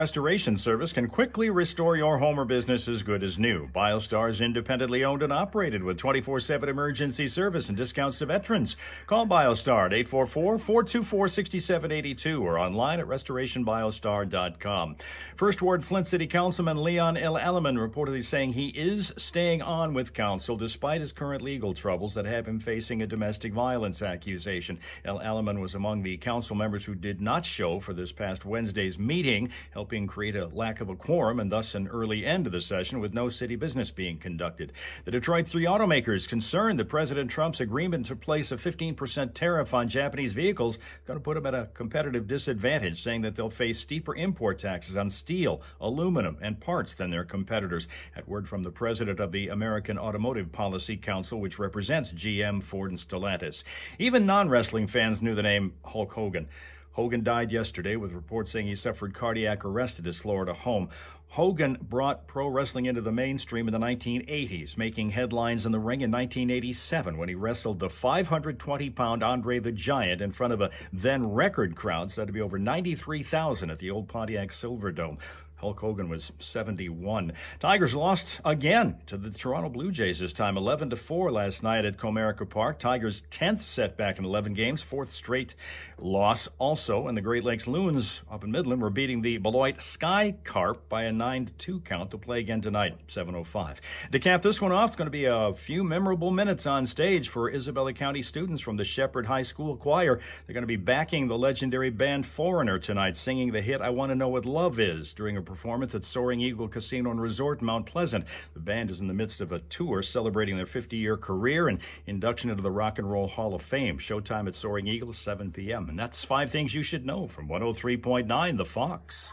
Restoration service can quickly restore your home or business as good as new. BioStar is independently owned and operated with 24/7 emergency service and discounts to veterans. Call BioStar at 844-424-6782 or online at restorationbiostar.com. First Ward Flint City Councilman Leon L. Alleman reportedly saying he is staying on with council despite his current legal troubles that have him facing a domestic violence accusation. L. Alleman was among the council members who did not show for this past Wednesday's meeting, helping create a lack of a quorum and thus an early end of the session with no city business being conducted. The Detroit 3 automakers concerned that President Trump's agreement to place a 15% tariff on Japanese vehicles is going to put them at a competitive disadvantage, saying that they'll face steeper import taxes on steel, aluminum, and parts than their competitors. At word from the president of the American Automotive Policy Council, which represents GM, Ford, and Stellantis. Even non-wrestling fans knew the name Hulk Hogan. Hogan died yesterday with reports saying he suffered cardiac arrest at his Florida home. Hogan brought pro wrestling into the mainstream in the 1980s, making headlines in the ring in 1987 when he wrestled the 520-pound Andre the Giant in front of a then record crowd said to be over 93,000 at the old Pontiac Silverdome. Hulk Hogan was 71. Tigers lost again to the Toronto Blue Jays this time, 11-4 last night at Comerica Park. Tigers' 10th setback in 11 games, fourth straight loss also. And the Great Lakes Loons up in Midland were beating the Beloit Sky Carp by a 9-2 count to play again tonight, 7:05. To cap this one off, it's going to be a few memorable minutes on stage for Isabella County students from the Shepherd High School Choir. They're going to be backing the legendary band Foreigner tonight, singing the hit I Want to Know What Love Is during a performance at Soaring Eagle Casino and Resort in Mount Pleasant. The band is in the midst of a tour celebrating their 50-year career and induction into the Rock and Roll Hall of Fame. Showtime at Soaring Eagle, 7 p.m. And that's 5 things you should know from 103.9 The Fox.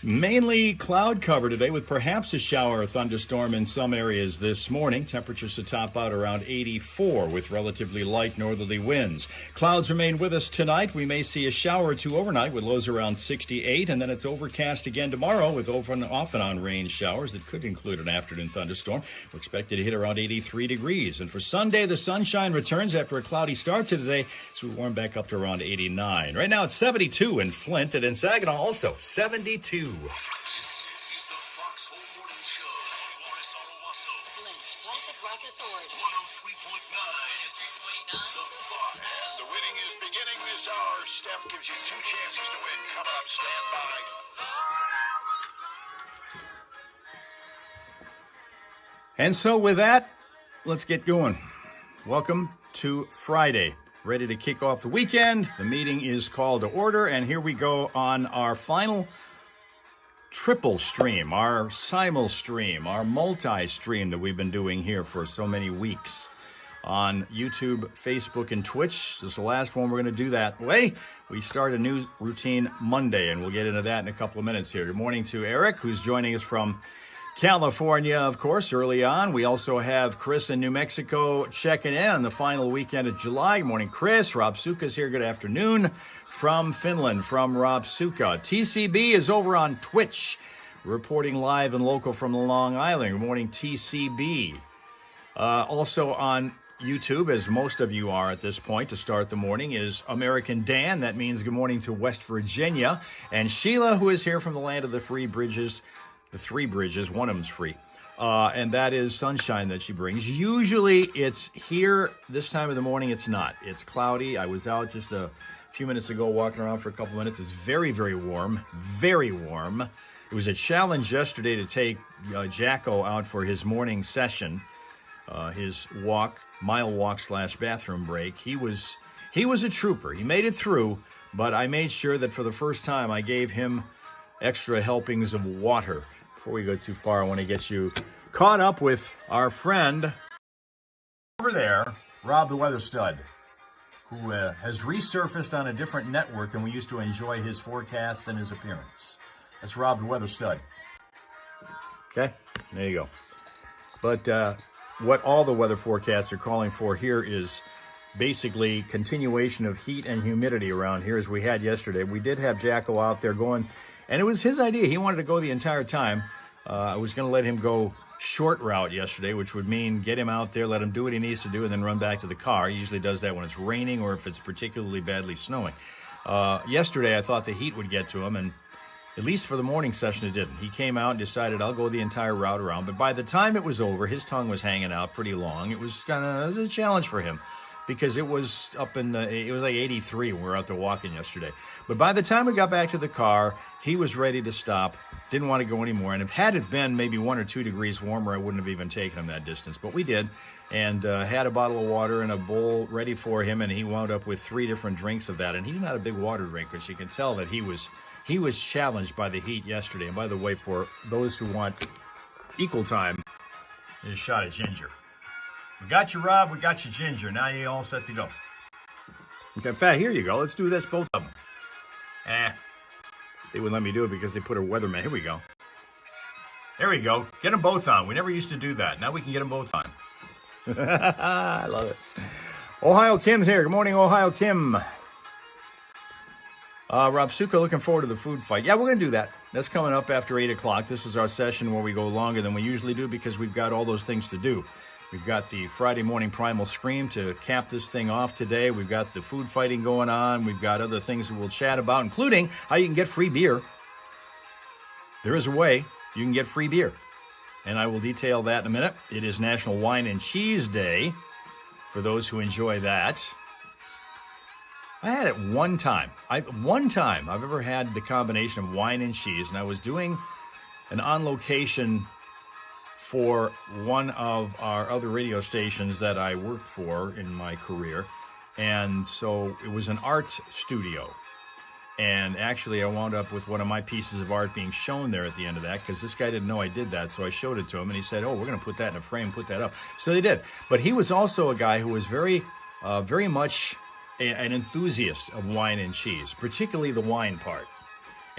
Mainly cloud cover today with perhaps a shower or thunderstorm in some areas this morning. Temperatures to top out around 84 with relatively light northerly winds. Clouds remain with us tonight. We may see a shower or two overnight with lows around 68, and then it's overcast again tomorrow with off and on rain showers that could include an afternoon thunderstorm. We're expected to hit around 83 degrees. And for Sunday, the sunshine returns after a cloudy start to today, so we warm back up to around 89. Right now it's 72 in Flint, and in Saginaw also 72. This is the Fox Home Morning Show on Morris Ottawasso. Flint's Classic Rock Authority. 103.9. The Fox. And the winning is beginning this hour. Steph gives you 2 chances to win. Come up, stand by. And so with that, let's get going. Welcome to Friday. Ready to kick off the weekend. The meeting is called to order, and here we go on our final triple stream, our simul stream, our multi-stream that we've been doing here for so many weeks on YouTube, Facebook, and Twitch. This is the last one we're going to do that way. We start a new routine Monday, and we'll get into that in a couple of minutes here. Good morning to Eric, who's joining us from California, of course, early on. We also have Chris in New Mexico checking in on the final weekend of July. Good morning, Chris. Rob Suka's here. Good afternoon. From Finland, from Rob Suka. TCB is over on Twitch, reporting live and local from Long Island. Good morning, TCB. Also on YouTube, as most of you are at this point to start the morning, is American Dan. That means good morning to West Virginia. And Sheila, who is here from the land of the free bridges. The 3 bridges, one of them's free. And that is sunshine that she brings. Usually it's here this time of the morning. It's not. It's cloudy. I was out just a few minutes ago walking around for a couple minutes. It's very, very warm. Very warm. It was a challenge yesterday to take Jacko out for his morning session, his mile walk / bathroom break. He was a trooper. He made it through, but I made sure that for the first time I gave him extra helpings of water. Before we go too far, I want to get you caught up with our friend over there, Rob the Weather Stud, who has resurfaced on a different network than we used to enjoy his forecasts and his appearance. That's Rob the Weather Stud. Okay, there you go. But what all the weather forecasts are calling for here is basically continuation of heat and humidity around here as we had yesterday. We did have Jacko out there going, and it was his idea. He wanted to go the entire time. I was going to let him go short route yesterday, which would mean get him out there, let him do what he needs to do, and then run back to the car. He usually does that when it's raining or if it's particularly badly snowing. Yesterday, I thought the heat would get to him, and at least for the morning session, it didn't. He came out and decided, I'll go the entire route around. But by the time it was over, his tongue was hanging out pretty long. It was a challenge for him because it was it was like 83 when we were out there walking yesterday. But by the time we got back to the car, he was ready to stop, didn't want to go anymore. And if had it been maybe 1 or 2 degrees warmer, I wouldn't have even taken him that distance. But we did, and had a bottle of water and a bowl ready for him, and he wound up with 3 different drinks of that. And he's not a big water drinker, so you can tell that he was challenged by the heat yesterday. And by the way, for those who want equal time, there's a shot of ginger. We got you, Rob. We got you, ginger. Now you're all set to go. Okay, in fact, here you go. Let's do this, both of them. They wouldn't let me do it because they put a weatherman. Here we go. There we go. Get them both on. We never used to do that. Now we can get them both on. I love it. Ohio Kim's here. Good morning, Ohio Kim. Rob Suka, looking forward to the food fight. Yeah, we're going to do that. That's coming up after 8 o'clock. This is our session where we go longer than we usually do because we've got all those things to do. We've got the Friday morning Primal Scream to cap this thing off today. We've got the food fighting going on. We've got other things that we'll chat about, including how you can get free beer. There is a way you can get free beer, and I will detail that in a minute. It is National Wine and Cheese Day for those who enjoy that. I had it one time. I've ever had the combination of wine and cheese, and I was doing an on location for one of our other radio stations that I worked for in my career. And so it was an art studio. And actually, I wound up with one of my pieces of art being shown there at the end of that because this guy didn't know I did that. So I showed it to him, and he said, oh, we're going to put that in a frame, put that up. So they did. But he was also a guy who was very much an enthusiast of wine and cheese, particularly the wine part.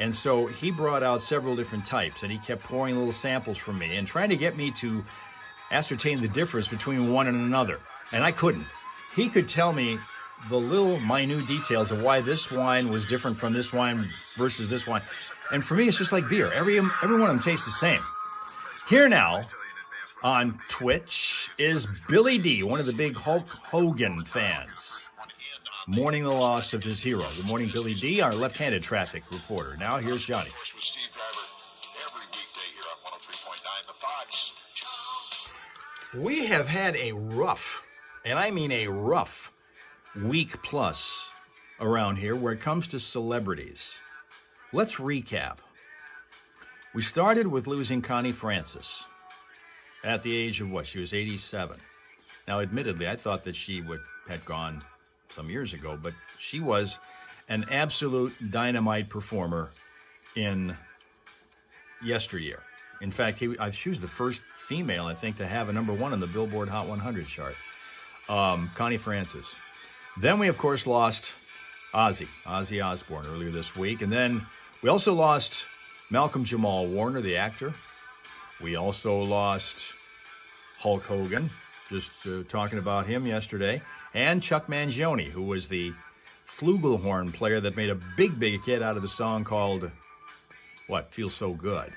And so he brought out several different types, and he kept pouring little samples from me and trying to get me to ascertain the difference between one and another. And I couldn't. He could tell me the little minute details of why this wine was different from this wine versus this wine. And for me, it's just like beer. Every one of them tastes the same. Here now on Twitch is Billy D, one of the big Hulk Hogan fans, mourning the loss of his hero. Good morning, Billy D, our left-handed traffic reporter. Now, here's Johnny. With Steve Driver every weekday here on 103.9 The Fox. We have had a rough, and I mean a rough, week plus around here where it comes to celebrities. Let's recap. We started with losing Connie Francis at the age of what? She was 87. Now, admittedly, I thought that she had gone some years ago, but she was an absolute dynamite performer in yesteryear. In fact, she was the first female, I think, to have a #1 on the Billboard Hot 100 chart. Connie Francis. Then we, of course, lost Ozzy Osbourne earlier this week. And then we also lost Malcolm Jamal Warner, the actor. We also lost Hulk Hogan, just talking about him yesterday. And Chuck Mangione, who was the flugelhorn player that made a big hit out of the song called, what, Feels So Good.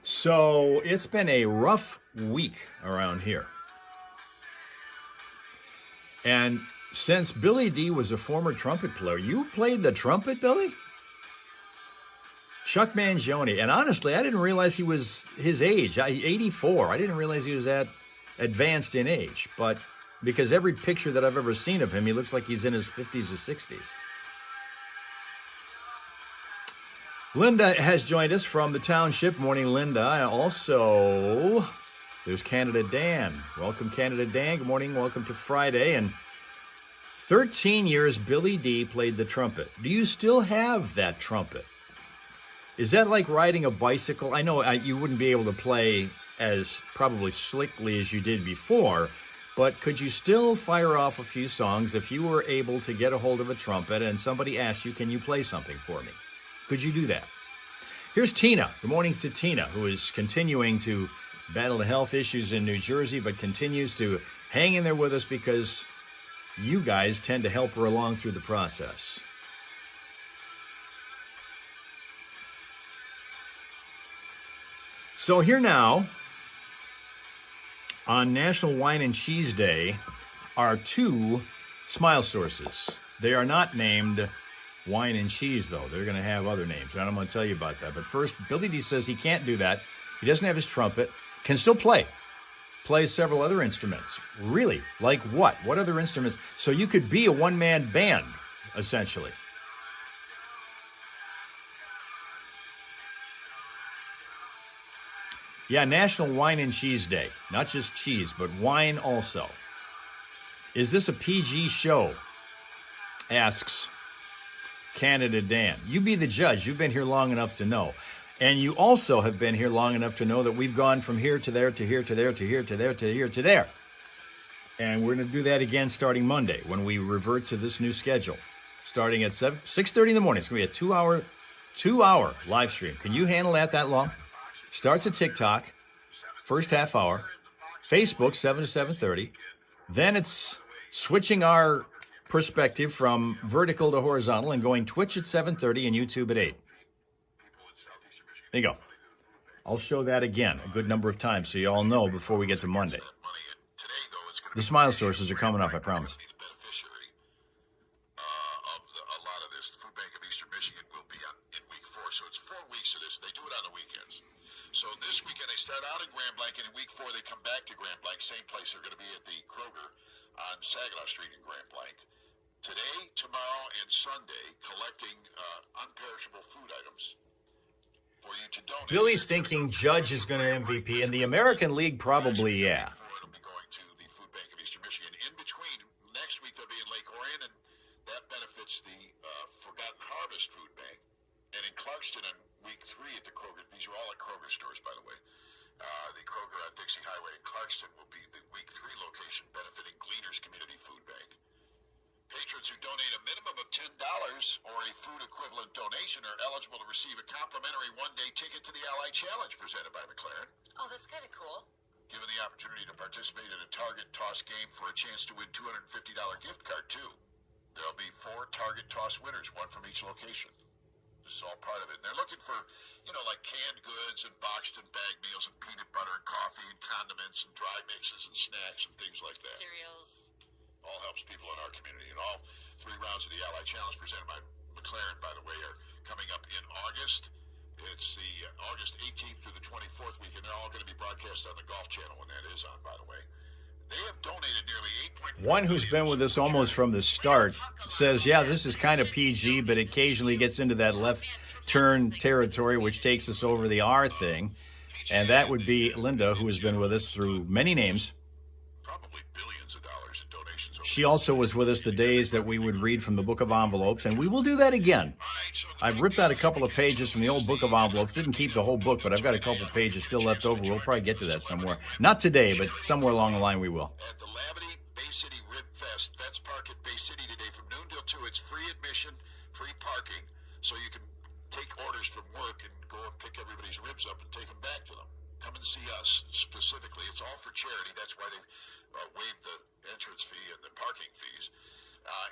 So it's been a rough week around here. And since Billy D was a former trumpet player, you played the trumpet, Billy? Chuck Mangione. And honestly, I didn't realize he was his age, 84. I didn't realize he was that advanced in age. But because every picture that I've ever seen of him, he looks like he's in his 50s or 60s. Linda has joined us from the township. Morning, Linda. Also, there's Canada Dan. Welcome, Canada Dan. Good morning. Welcome to Friday. And 13 years, Billy D played the trumpet. Do you still have that trumpet? Is that like riding a bicycle? I know you wouldn't be able to play as probably slickly as you did before, but could you still fire off a few songs if you were able to get a hold of a trumpet and somebody asked you, can you play something for me? Could you do that? Here's Tina. Good morning to Tina, who is continuing to battle the health issues in New Jersey, but continues to hang in there with us because you guys tend to help her along through the process. So here now, on National Wine and Cheese Day, are two smile sources. They are not named Wine and Cheese, though. They're going to have other names, and I'm going to tell you about that. But first, Billy D says he can't do that. He doesn't have his trumpet. Can still play. Plays several other instruments. Really? Like what? What other instruments? So you could be a one-man band, essentially. Yeah, National Wine and Cheese Day. Not just cheese, but wine also. Is this a PG show? Asks Canada Dan. You be the judge. You've been here long enough to know. And you also have been here long enough to know that we've gone from here to there to here to there to here to there to here to there. And we're going to do that again starting Monday when we revert to this new schedule. Starting at 6:30 in the morning. It's going to be a 2-hour live stream. Can you handle that long? Starts at TikTok, first half hour. Facebook, 7 to 7:30. Then it's switching our perspective from vertical to horizontal and going Twitch at 7:30 and YouTube at 8. There you go. I'll show that again a good number of times so you all know before we get to Monday. The smile sources are coming up, I promise. A lot of this, the Food Bank of Eastern Michigan will be in week 4, so it's 4 weeks of this. They do it on the weekends. So this weekend they start out in Grand Blanc, and in week 4 they come back to Grand Blanc. Same place they're going to be at the Kroger on Saginaw Street in Grand Blanc. Today, tomorrow, and Sunday, collecting unperishable food items for you to donate. Billy's thinking Judge is going to MVP, and the American League probably, yeah. It'll be going to the Food Bank of Eastern Michigan. In between, next week they'll be in Lake Orion, and that benefits the Forgotten Harvest Food Bank. And in Clarkston on week 3 at the Kroger, these are all at Kroger stores, by the way. The Kroger on Dixie Highway in Clarkston will be the week 3 location benefiting Gleaners Community Food Bank. Patrons who donate a minimum of $10 or a food equivalent donation are eligible to receive a complimentary one-day ticket to the Ally Challenge presented by McLaren. Oh, that's kind of cool. Given the opportunity to participate in a target toss game for a chance to win $250 gift card, too. There'll be 4 target toss winners, one from each location. This is all part of it. And they're looking for, like canned goods and boxed and bagged meals and peanut butter and coffee and condiments and dry mixes and snacks and things like that. Cereals. All helps people in our community. And all 3 rounds of the Ally Challenge presented by McLaren, by the way, are coming up in August. It's the August 18th through the 24th week, and they're all going to be broadcast on the Golf Channel when that is on, by the way. They have donated nearly 8.4 One who's been with us almost from the start says, yeah, this is kind of PG, but occasionally gets into that left turn territory, which takes us over the R thing. And that would be Linda, who has been with us through many names. probably billions of dollars in donations. She also was with us the days that we would read from the Book of Envelopes, and we will do that again. I've ripped out a couple of pages from the old Book of Envelopes. Didn't keep the whole book, but I've got a couple of pages still left over. We'll probably get to that somewhere. Not today, but somewhere along the line we will. At the Labadee Bay City Rib Fest, Vets Park at Bay City today from noon till 2. It's free admission, free parking, so you can take orders from work and go and pick everybody's ribs up and take them back to them. Come and see us specifically. It's all for charity. That's why they waived the entrance fee and the parking fees.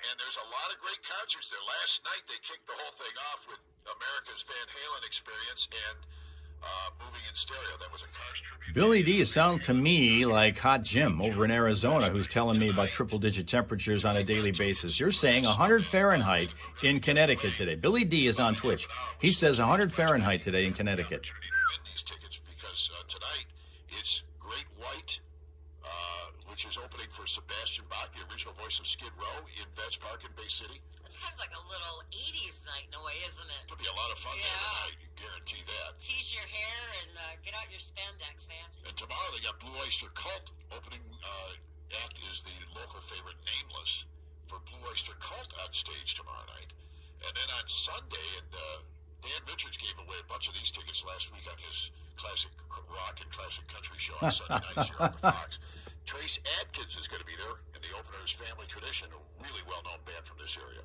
And there's a lot of great concerts there. Last night they kicked the whole thing off with America's Van Halen Experience and Moving in Stereo. That was a Cars tribute. Billy D sound to me like Hot Jim over in Arizona, who's telling me about triple-digit temperatures on a daily basis. You're saying 100 Fahrenheit in Connecticut today. Billy D is on Twitch. He says 100 Fahrenheit today in Connecticut. Win these tickets because tonight it's Great White, which is opening for Sebastian Bach, the original voice of Skid Row, in Vets Park in Bay City. It's kind of like a little 80s night in a way, isn't it? It'll be a lot of fun there tonight. You guarantee that. Tease your hair and get out your spandex, fans. And tomorrow they got Blue Oyster Cult. Opening act is the local favorite Nameless for Blue Oyster Cult on stage tomorrow night. And then on Sunday, and Dan Richards gave away a bunch of these tickets last week on his classic rock and classic country show on Sunday nights here on the Fox. Trace Adkins is going to be there, and the opener is Family Tradition, a really well-known band from this area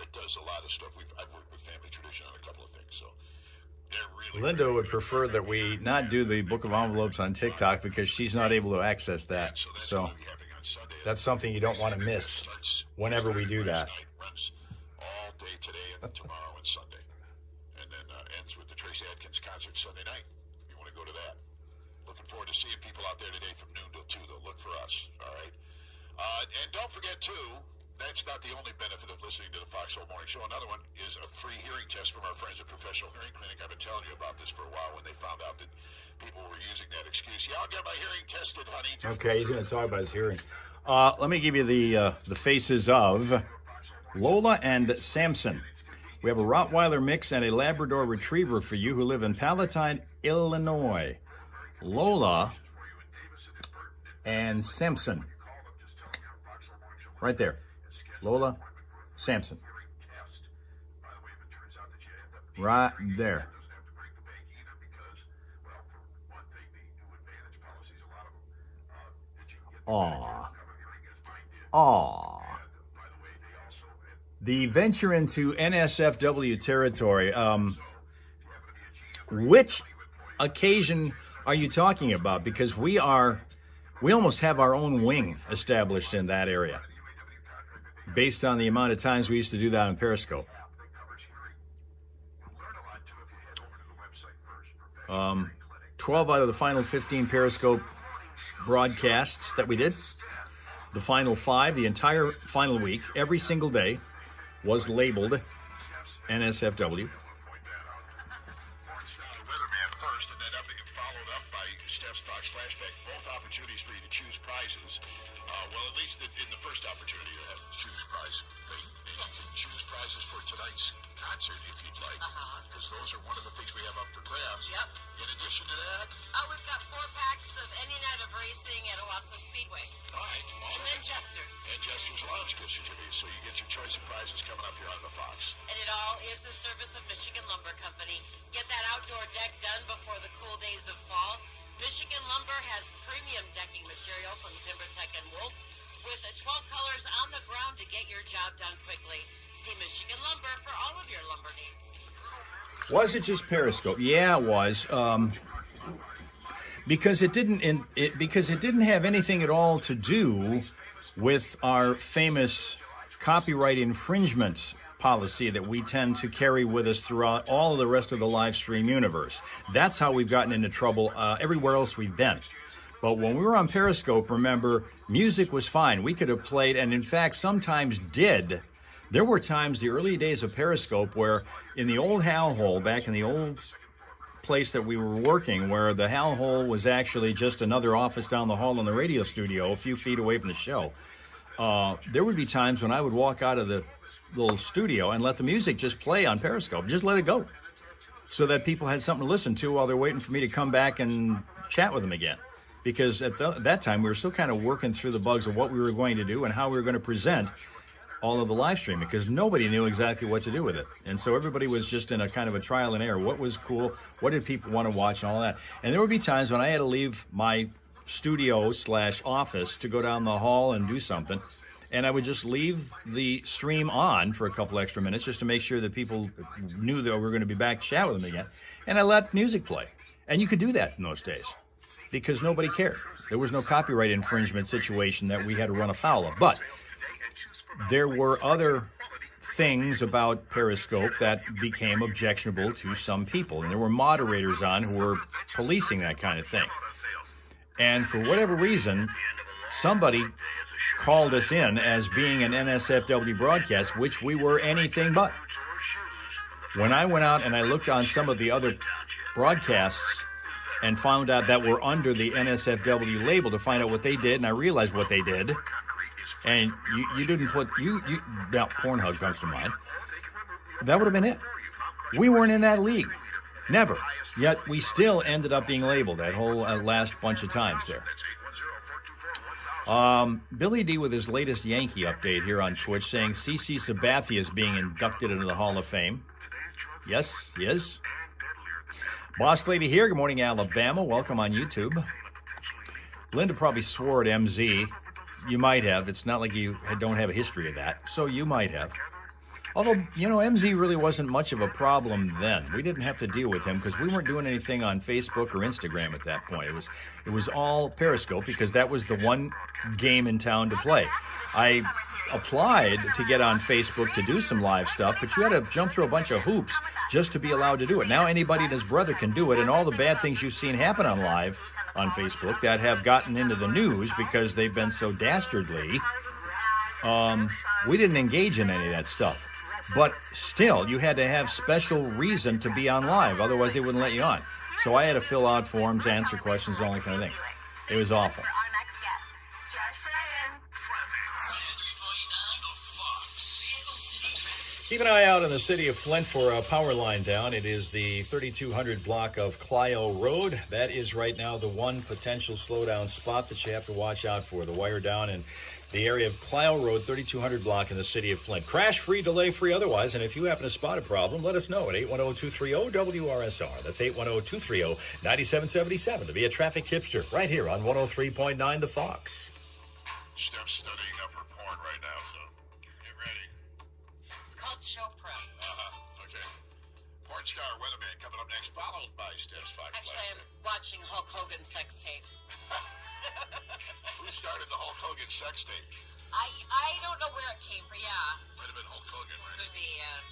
that does a lot of stuff. I've worked with Family Tradition on a couple of things, so they're really... Linda would prefer that we not do the Book of Envelopes on TikTok because she's not able to access that. So that's something you don't want to miss whenever we do that. Runs all day today and tomorrow and Sunday, and then ends with the Trace Adkins concert Sunday night. If you want to go to that. Looking forward to seeing people out there today from noon till 2. They'll look for us, all right? And don't forget, too, that's not the only benefit of listening to the Foxhole Morning Show. Another one is a free hearing test from our friends at Professional Hearing Clinic. I've been telling you about this for a while when they found out that people were using that excuse. Yeah, I'll get my hearing tested, honey. Okay, he's going to talk about his hearing. Let me give you the faces of Lola and Samson. We have a Rottweiler mix and a Labrador Retriever for you who live in Palatine, Illinois. Lola and Samson. Right there. Lola, Samson. Right there. Aw. Aw. The venture into NSFW territory. Which occasion are you talking about? Because we almost have our own wing established in that area, based on the amount of times we used to do that on Periscope. 12 out of the final 15 Periscope broadcasts that we did, the final 5, the entire final week, every single day was labeled NSFW. Weatherman first, and then followed up by Steph's Fox Flashback. Both opportunities for you to choose prizes. Well, at least in the first opportunity, you have choose prize. You can choose prizes for tonight's concert if you'd like, because those are one of the things we have up for grabs. Yep. In addition to that, We've got 4 packs of any night of racing at Owasso Speedway. all right, And then Jester's. and Jester's Lounge gift certificate, so you get your choice of prizes coming up here on the Fox. And it all is a service of Michigan Lumber Company. Get that outdoor deck done before the cool days of fall. Michigan Lumber has premium decking material from TimberTech and Wolf with 12 colors on the ground to get your job done quickly. See Michigan Lumber for all of your lumber needs. Was it just Periscope? Yeah, it was. Because it didn't have anything at all to do with our famous copyright infringement policy that we tend to carry with us throughout all of the rest of the live stream universe. That's how we've gotten into trouble everywhere else we've been. But when we were on Periscope, remember, music was fine. We could have played, and in fact, sometimes did. There were times, the early days of Periscope, where in the old Hal Hole, back in the old place that we were working, where the Hal Hole was actually just another office down the hall in the radio studio, a few feet away from the show, there would be times when I would walk out of the little studio and let the music just play on Periscope, just let it go, so that people had something to listen to while they're waiting for me to come back and chat with them again. Because at that time, we were still kind of working through the bugs of what we were going to do and how we were going to present all of the live stream, because nobody knew exactly what to do with it. And so everybody was just in a kind of a trial and error. What was cool? What did people want to watch and all that? And there would be times when I had to leave my studio/office to go down the hall and do something. And I would just leave the stream on for a couple extra minutes just to make sure that people knew that we were going to be back to chat with them again. And I let music play. And you could do that in those days because nobody cared. There was no copyright infringement situation that we had to run afoul of. But there were other things about Periscope that became objectionable to some people. And there were moderators on who were policing that kind of thing. And for whatever reason, somebody called us in as being an NSFW broadcast, which we were anything but. When I went out and I looked on some of the other broadcasts and found out that were under the NSFW label to find out what they did, and I realized what they did, and you didn't put, well, Pornhub comes to mind, that would have been it. We weren't in that league. Never. Yet we still ended up being labeled that whole last bunch of times there. Billy D with his latest Yankee update here on Twitch saying CC Sabathia is being inducted into the Hall of Fame. Yes, he is. Boss Lady here. Good morning, Alabama. Welcome on YouTube. Linda probably swore at MZ. You might have. It's not like you don't have a history of that. So you might have. Although, MZ really wasn't much of a problem then. We didn't have to deal with him because we weren't doing anything on Facebook or Instagram at that point. It was all Periscope because that was the one game in town to play. I applied to get on Facebook to do some live stuff, but you had to jump through a bunch of hoops just to be allowed to do it. Now anybody and his brother can do it, and all the bad things you've seen happen on live on Facebook that have gotten into the news because they've been so dastardly We didn't engage in any of that stuff. But still, you had to have special reason to be on live. Otherwise, they wouldn't let you on. So I had to fill out forms, answer questions, all that kind of thing. It was awful. Keep an eye out in the city of Flint for a power line down. It is the 3200 block of Clio Road. That is right now the one potential slowdown spot that you have to watch out for. The wire down in the area of Clio Road, 3200 block in the city of Flint. Crash-free, delay-free otherwise. And if you happen to spot a problem, let us know at 810-230-WRSR. That's 810-230-9777 to be a traffic tipster right here on 103.9 The Fox. Steph's studying up her porn right now, so get ready. It's called show prep. Okay. Porn star weatherman coming up next, followed by Steph's Fox. Actually, I'm watching Hulk Hogan's sex tape. Who started the Hulk Hogan sex tape? I don't know where it came from. Yeah. Might have been Hulk Hogan, right? Could be, yes.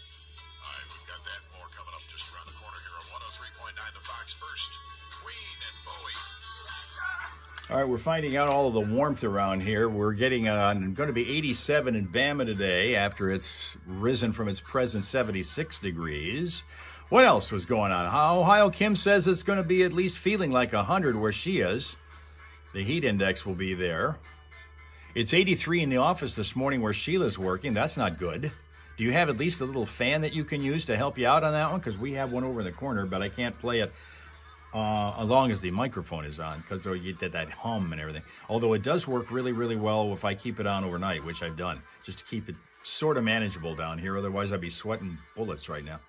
All right, we've got that and more coming up just around the corner here on 103.9 The Fox. First, Queen and Bowie. All right, we're finding out all of the warmth around here. We're getting going to be 87 in Bama today after it's risen from its present 76 degrees. What else was going on? Ohio Kim says it's going to be at least feeling like 100 where she is. The heat index will be there. It's 83 in the office this morning where Sheila's working. That's not good. Do you have at least a little fan that you can use to help you out on that one? Because we have one over in the corner, but I can't play it as long as the microphone is on, because you did that hum and everything. Although it does work really, really well if I keep it on overnight, which I've done, just to keep it sort of manageable down here. Otherwise, I'd be sweating bullets right now.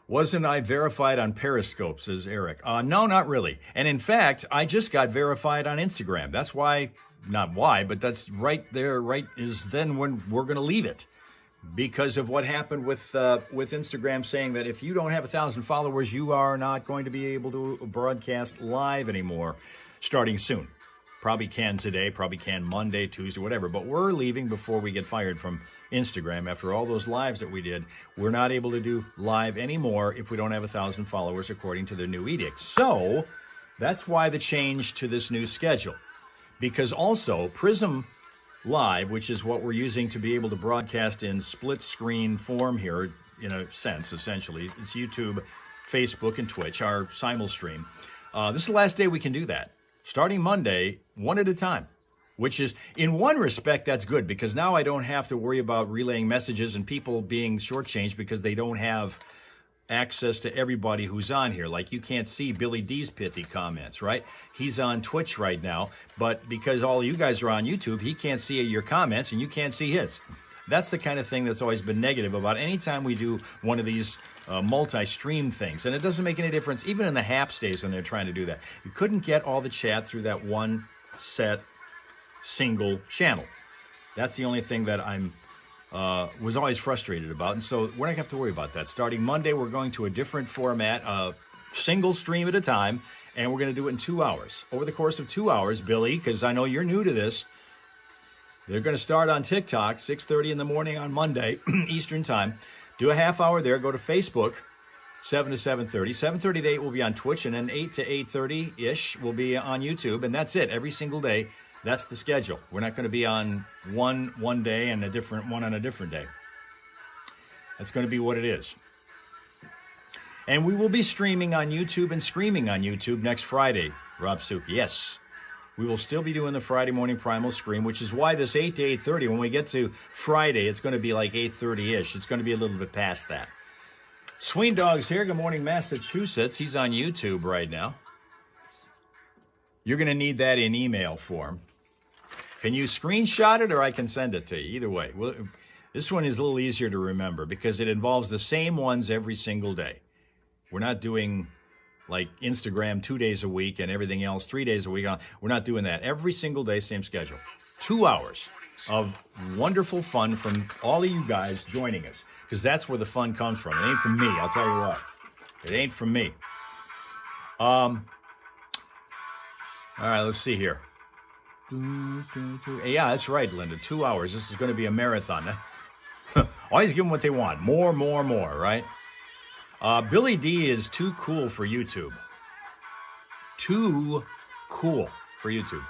Wasn't I verified on Periscope, says Eric. No, not really. And in fact, I just got verified on Instagram. That's why, not why, but that's right there, right is then when we're going to leave it. Because of what happened with Instagram saying that if you don't have 1,000 followers, you are not going to be able to broadcast live anymore starting soon. Probably can today, probably can Monday, Tuesday, whatever. But we're leaving before we get fired from Instagram. After all those lives that we did, we're not able to do live anymore if we don't have 1,000 followers according to the new edict. So that's why the change to this new schedule. Because also Prism Live, which is what we're using to be able to broadcast in split screen form here, in a sense, essentially. It's YouTube, Facebook, and Twitch, our simul stream. This is the last day we can do that. Starting Monday, one at a time, which is, in one respect, that's good, because now I don't have to worry about relaying messages and people being shortchanged because they don't have access to everybody who's on here. Like, you can't see Billy D's pithy comments, right? He's on Twitch right now, but because all you guys are on YouTube, he can't see your comments and you can't see his. That's the kind of thing that's always been negative about any time we do one of these multi-stream things. And it doesn't make any difference, even in the HAPS days when they're trying to do that. You couldn't get all the chat through that one set single channel. That's the only thing that I'm was always frustrated about. And so we're not going to have to worry about that. Starting Monday, we're going to a different format, single stream at a time, and we're going to do it in 2 hours. Over the course of 2 hours, Billy, because I know you're new to this, they're going to start on TikTok, 6:30 in the morning on Monday, Eastern Time. Do a half hour there. Go to Facebook, 7 to 7:30. 7:30 to 8 will be on Twitch, and then 8 to 8:30-ish will be on YouTube. And that's it, every single day. That's the schedule. We're not going to be on one day and a different one on a different day. That's going to be what it is. And we will be streaming on YouTube and screaming on YouTube next Friday, Rob Suki. Yes, we will still be doing the Friday morning primal scream, which is why this 8 to 8:30, when we get to Friday, it's going to be like 8:30-ish. It's going to be a little bit past that. Sween Dog's here. Good morning, Massachusetts. He's on YouTube right now. You're going to need that in email form. Can you screenshot it, or I can send it to you? Either way. Well, this one is a little easier to remember because it involves the same ones every single day. We're not doing like Instagram 2 days a week and everything else 3 days a week. We're not doing that. Every single day, same schedule. 2 hours of wonderful fun from all of you guys joining us, because that's where the fun comes from. It ain't from me, I'll tell you what. It ain't from me. All right, let's see here. Yeah, that's right, Linda. 2 hours. This is going to be a marathon. Always give them what they want. More, right? Billy D is too cool for YouTube. Too cool for YouTube.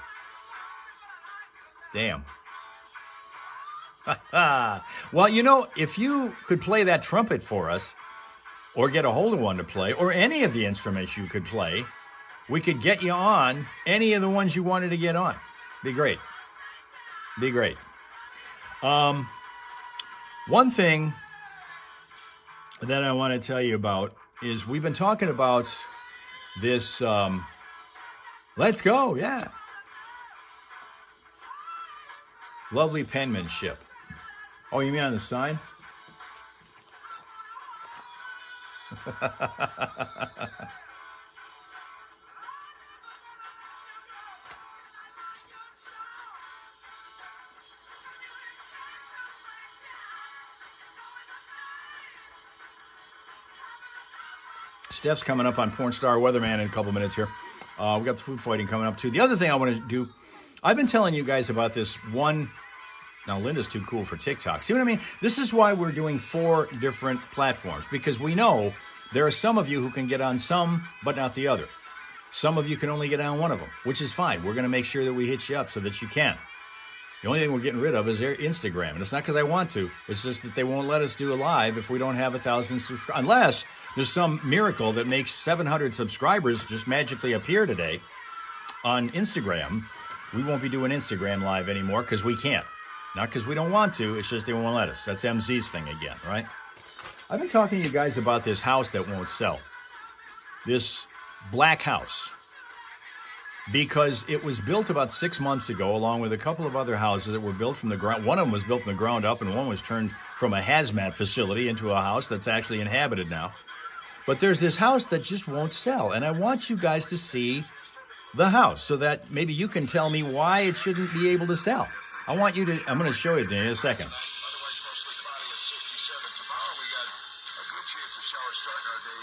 Damn. Well, you know, if you could play that trumpet for us, or get a hold of one to play, or any of the instruments you could play, we could get you on any of the ones you wanted to get on. Be great. Be great. One thing that I want to tell you about is we've been talking about this, let's go, yeah. Lovely penmanship. Oh, you mean on the sign? Steph's coming up on Porn Star Weatherman in a couple minutes here. We got the food fighting coming up too. The other thing I want to do, I've been telling you guys about this one. Now, Linda's too cool for TikTok. See what I mean? This is why we're doing 4 different platforms, because we know there are some of you who can get on some, but not the other. Some of you can only get on one of them, which is fine. We're going to make sure that we hit you up so that you can. The only thing we're getting rid of is their Instagram. And it's not because I want to. It's just that they won't let us do a live if we don't have 1,000 subscribers. Unless there's some miracle that makes 700 subscribers just magically appear today on Instagram. We won't be doing Instagram live anymore because we can't. Not because we don't want to, it's just they won't let us. That's MZ's thing again, right? I've been talking to you guys about this house that won't sell. This black house. Because it was built about 6 months ago, along with a couple of other houses that were built from the ground. One of them was built from the ground up, and one was turned from a hazmat facility into a house that's actually inhabited now. But there's this house that just won't sell, and I want you guys to see the house so that maybe you can tell me why it shouldn't be able to sell. I'm going to show you in a second. Otherwise, mostly cloudy at 67. Tomorrow, we got a good chance of showers starting our day.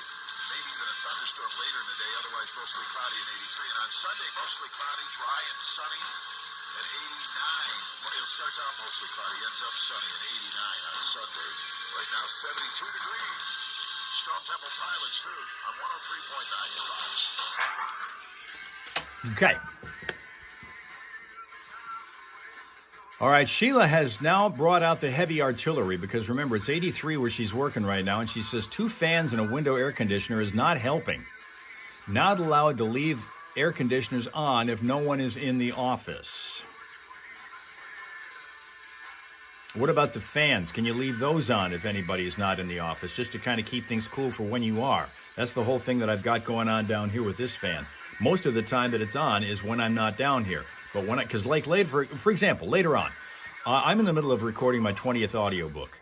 Maybe even a thunderstorm later in the day. Otherwise, mostly cloudy at 83. And on Sunday, mostly cloudy, dry and sunny at 89. Well, it starts out mostly cloudy, ends up sunny at 89 on Sunday. Right now, 72 degrees. Strong Temple Pilots, too, on 103.9 Okay. All right, Sheila has now brought out the heavy artillery because remember, it's 83 where she's working right now, and she says 2 fans and a window air conditioner is not helping. Not allowed to leave air conditioners on if no one is in the office. What about the fans? Can you leave those on if anybody is not in the office, just to kind of keep things cool for when you are? That's the whole thing that I've got going on down here with this fan. Most of the time that it's on is when I'm not down here. But when because like later, for example, later on, I'm in the middle of recording my 20th audiobook.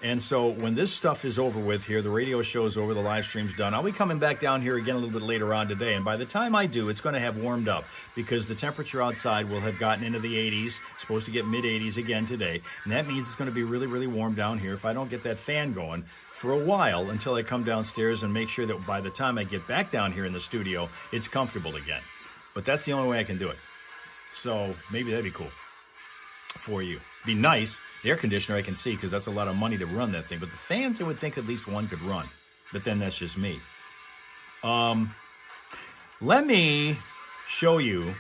And so when this stuff is over with here, the radio show's over, the live stream's done, I'll be coming back down here again a little bit later on today. And by the time I do, it's going to have warmed up because the temperature outside will have gotten into the 80s, supposed to get mid-80s again today. And that means it's going to be really, really warm down here if I don't get that fan going for a while until I come downstairs and make sure that by the time I get back down here in the studio, it's comfortable again. But that's the only way I can do it. So maybe that'd be cool for you. Be nice. The air conditioner I can see because that's a lot of money to run that thing. But the fans, I would think at least one could run. But then that's just me. Let me show you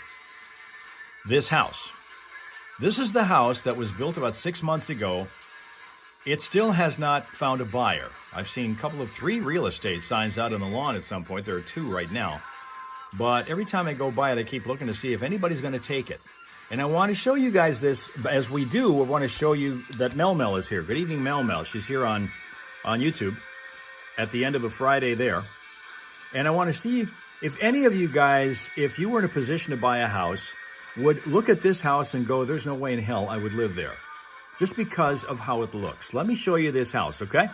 this house. This is the house that was built about 6 months ago. It still has not found a buyer. I've seen a couple of 3 real estate signs out on the lawn at some point. There are 2 right now. But every time I go by it, I keep looking to see if anybody's going to take it. And I want to show you guys this. As we do, I want to show you that Mel Mel is here. Good evening, Mel Mel. She's here on YouTube at the end of a Friday there. And I want to see if any of you guys, if you were in a position to buy a house, would look at this house and go, there's no way in hell I would live there. Just because of how it looks. Let me show you this house, okay?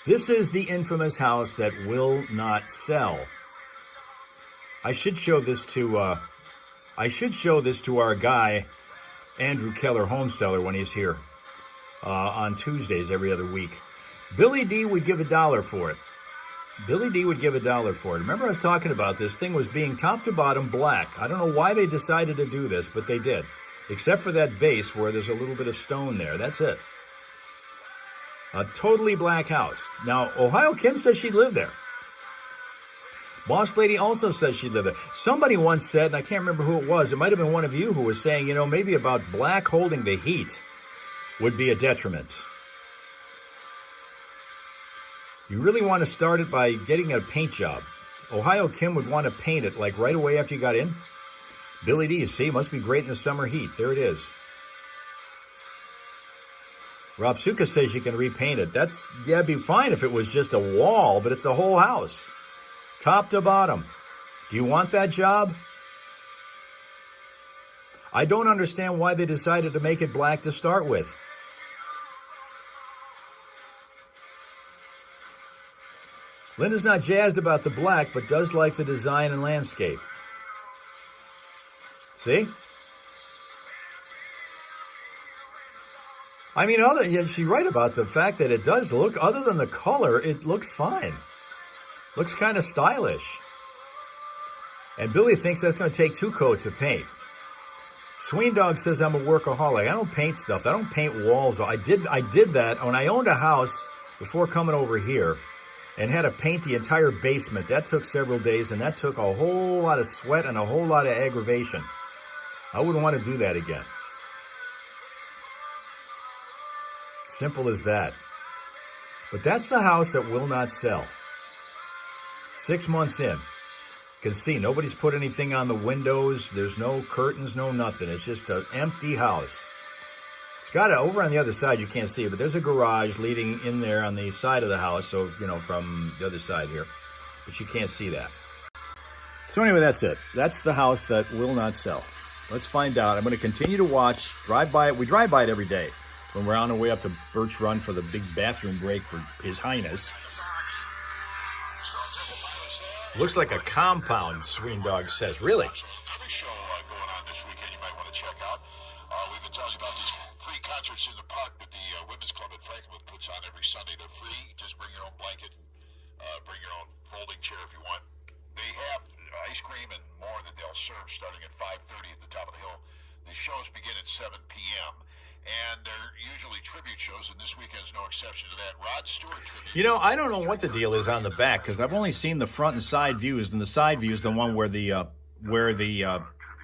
This is the infamous house that will not sell. I should show this to our guy, Andrew Keller, home seller, when he's here on Tuesdays every other week. Billy D would give $1 for it. Billy D would give $1 for it. Remember I was talking about this thing was being top to bottom black. I don't know why they decided to do this, but they did. Except for that base where there's a little bit of stone there. That's it. A totally black house. Now, Ohio Kim says she'd live there. Boss Lady also says she lived there. Somebody once said, and I can't remember who it was, it might have been one of you who was saying, maybe about black holding the heat would be a detriment. You really want to start it by getting a paint job. Ohio Kim would want to paint it like right away after you got in. Billy D, you see, must be great in the summer heat. There it is. Rob Suka says you can repaint it. It'd be fine if it was just a wall, but it's a whole house. Top to bottom. Do you want that job? I don't understand why they decided to make it black to start with. Linda's not jazzed about the black, but does like the design and landscape. See? I mean, she's right about the fact that it does look, other than the color, it looks fine. Looks kind of stylish. And Billy thinks that's going to take 2 coats of paint. Sween Dog says I'm a workaholic. I don't paint stuff. I don't paint walls. I did that when I owned a house before coming over here and had to paint the entire basement. That took several days, and that took a whole lot of sweat and a whole lot of aggravation. I wouldn't want to do that again. Simple as that. But that's the house that will not sell. 6 months in. You can see nobody's put anything on the windows. There's no curtains, no nothing. It's just an empty house. It's got over on the other side, you can't see it, but there's a garage leading in there on the side of the house. So, from the other side here. But you can't see that. So anyway, that's it. That's the house that will not sell. Let's find out. I'm going to continue to watch, drive by it. We drive by it every day when we're on our way up to Birch Run for the big bathroom break for His Highness. Looks like a compound, Sween Dog says. Really? Another show going on this weekend you might want to check out. We've been telling you about these free concerts in the park that the Women's Club at Franklin puts on every Sunday. They're free. Just bring your own blanket and bring your own folding chair if you want. They have ice cream and more that they'll serve starting at 5:30 at the top of the hill. The shows begin at 7 p.m. And they're usually tribute shows, and this weekend's no exception to that. Rod Stewart tribute. I don't know what the deal is on the back, because I've only seen the front and side views, and the side view is the one where the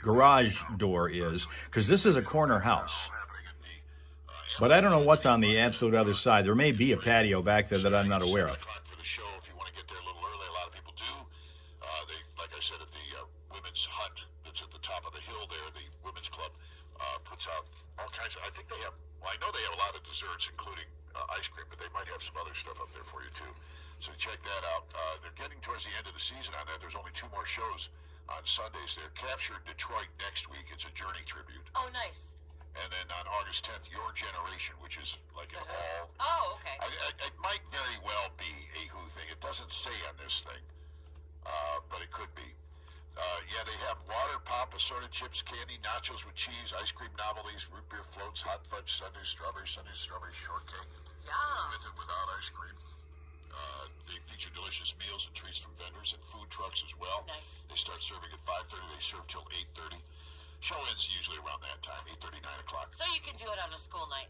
garage door is, because this is a corner house. But I don't know what's on the absolute other side. There may be a patio back there that I'm not aware of. For the show, if you want to get there a little early, a lot of people do. Like I said, at the women's hut that's at the top of the hill there, the Women's Club puts out all kinds of, I think they have, I know they have a lot of desserts, including ice cream, but they might have some other stuff up there for you, too. So check that out. They're getting towards the end of the season on that. There's only 2 more shows on Sundays there. Capture Detroit next week. It's a Journey tribute. Oh, nice. And then on August 10th, Your Generation, which is like an all. Oh, okay. It might very well be a Who thing. It doesn't say on this thing, but it could be. They have water, pop, assorted chips, candy, nachos with cheese, ice cream novelties, root beer floats, hot fudge, Sunday strawberry shortcake. Yeah. With and without ice cream. They feature delicious meals and treats from vendors and food trucks as well. Nice. They start serving at 5:30. They serve till 8:30. Show ends usually around that time, 8:30, 9 o'clock. So you can do it on a school night.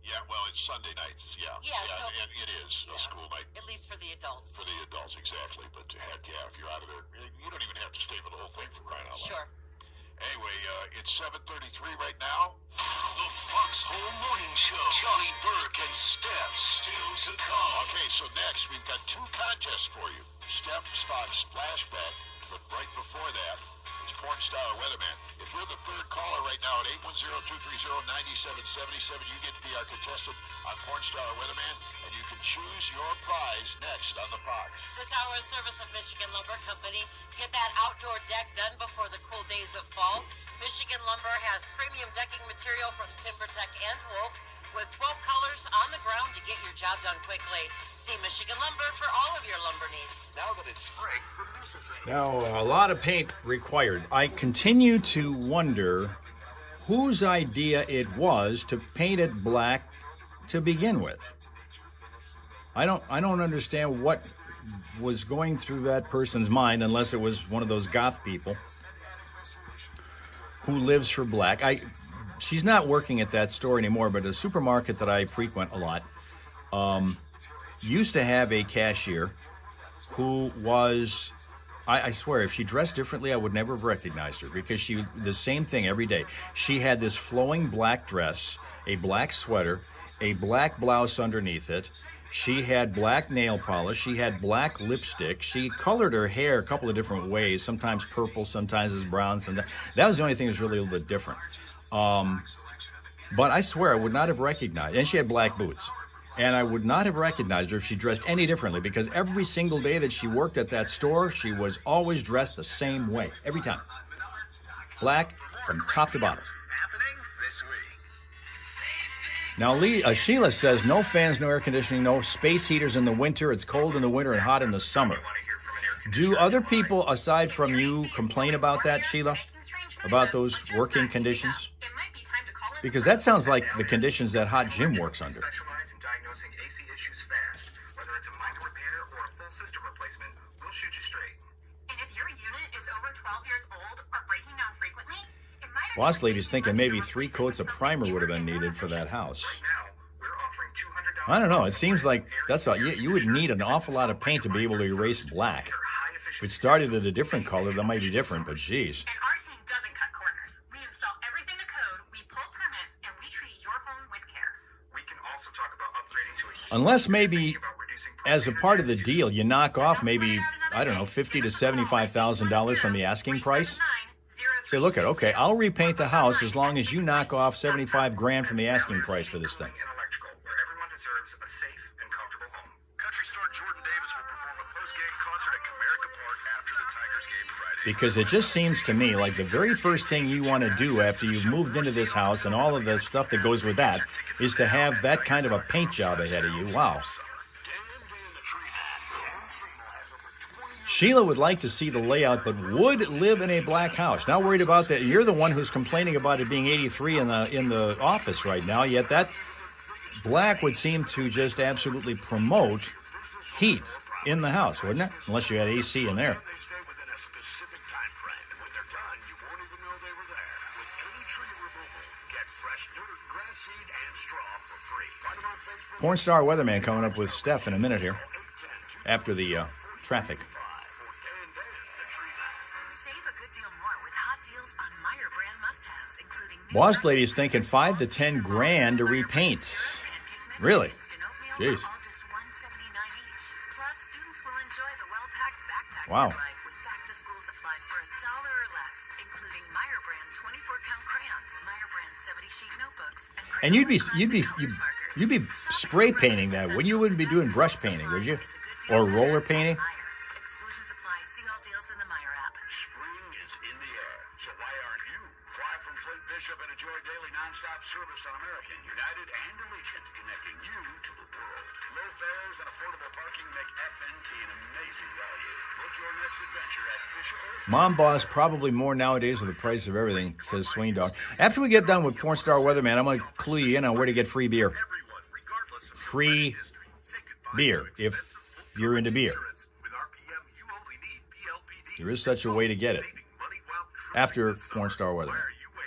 Yeah, well, it's Sunday nights, yeah. So, and it is a school night. At least for the adults. For the adults, exactly. But heck yeah, if you're out of there, you don't even have to stay for the whole thing, for crying out loud. Sure. Anyway, it's 7:33 right now. The Foxhole Morning Show. Johnny Burke and Steph still to come. Okay, so next we've got 2 contests for you. Steph's Fox Flashback, but right before that, it's Porn Star Weatherman. If you're the 3rd caller right now at 810-230-9777, you get to be our contestant on Porn Star Weatherman, and you can choose your prize next on the Fox. This hour is service of Michigan Lumber Company. Get that outdoor deck done before the cool days of fall. Michigan Lumber has premium decking material from TimberTech and Wolf. With 12 colors on the ground, you get your job done quickly. See Michigan Lumber for all of your lumber needs. Now that it's spring, the news is in. Now, a lot of paint required. I continue to wonder whose idea it was to paint it black to begin with. I don't understand what was going through that person's mind, unless it was one of those goth people who lives for black. She's not working at that store anymore, but a supermarket that I frequent a lot used to have a cashier who was I swear, if she dressed differently, I would never have recognized her because she the same thing every day. She had this flowing black dress, a black sweater, a black blouse underneath it. She had black nail polish. She had black lipstick. She colored her hair a couple of different ways, sometimes purple, sometimes as brown. That was the only thing that was really a little bit different. But I swear I would not have recognized. And she had black boots. And I would not have recognized her if she dressed any differently because every single day that she worked at that store, she was always dressed the same way. Every time. Black from top to bottom. Now, Sheila says, no fans, no air conditioning, no space heaters in the winter. It's cold in the winter and hot in the summer. Do other people, aside from you, complain about that, Sheila? About those working conditions? Because that sounds like the conditions that Hot Jim works under. Boss lady's thinking maybe 3 coats of primer would have been needed for that house. I don't know. It seems like that's all. You would need an awful lot of paint to be able to erase black. If it started at a different color, that might be different, but geez. And our team doesn't cut corners. We install everything to code, we pull permits, and we treat your home with care. We can also talk about upgrading to a heat. Unless maybe, as a part of the deal, you knock off maybe, I don't know, $50,000 to $75,000 from the asking price. Say, look at, okay, I'll repaint the house as long as you knock off $75,000 from the asking price for this thing. Because it just seems to me like the very first thing you want to do after you've moved into this house and all of the stuff that goes with that is to have that kind of a paint job ahead of you. Wow. Sheila would like to see the layout, but would live in a black house. Not worried about that. You're the one who's complaining about it being 83 in the office right now, yet that black would seem to just absolutely promote heat in the house, wouldn't it? Unless you had AC in there. Porn star weatherman coming up with Steph in a minute here after the traffic. Boss lady's thinking $5,000 to $10,000 to repaint. Really? Jeez. Wow. And you'd be spray painting that, wouldn't you? You wouldn't be doing brush painting, would you? Or roller painting? Exclusions apply. See all deals in the Meyer app. Spring is in the air, so why aren't you? Fly from Flint Bishop and enjoy daily nonstop service on American, United, and Allegiant, connecting you to the world. Low fares and affordable parking make FNT an amazing value. Book your next adventure at Bishop. Mom boss probably more nowadays with the price of everything, says Swing Dog. After we get done with Porn Star Weatherman, I'm going to clue you in on where to get free beer. Free beer, if you're into beer. There is such a way to get it. After Porn Star Weatherman.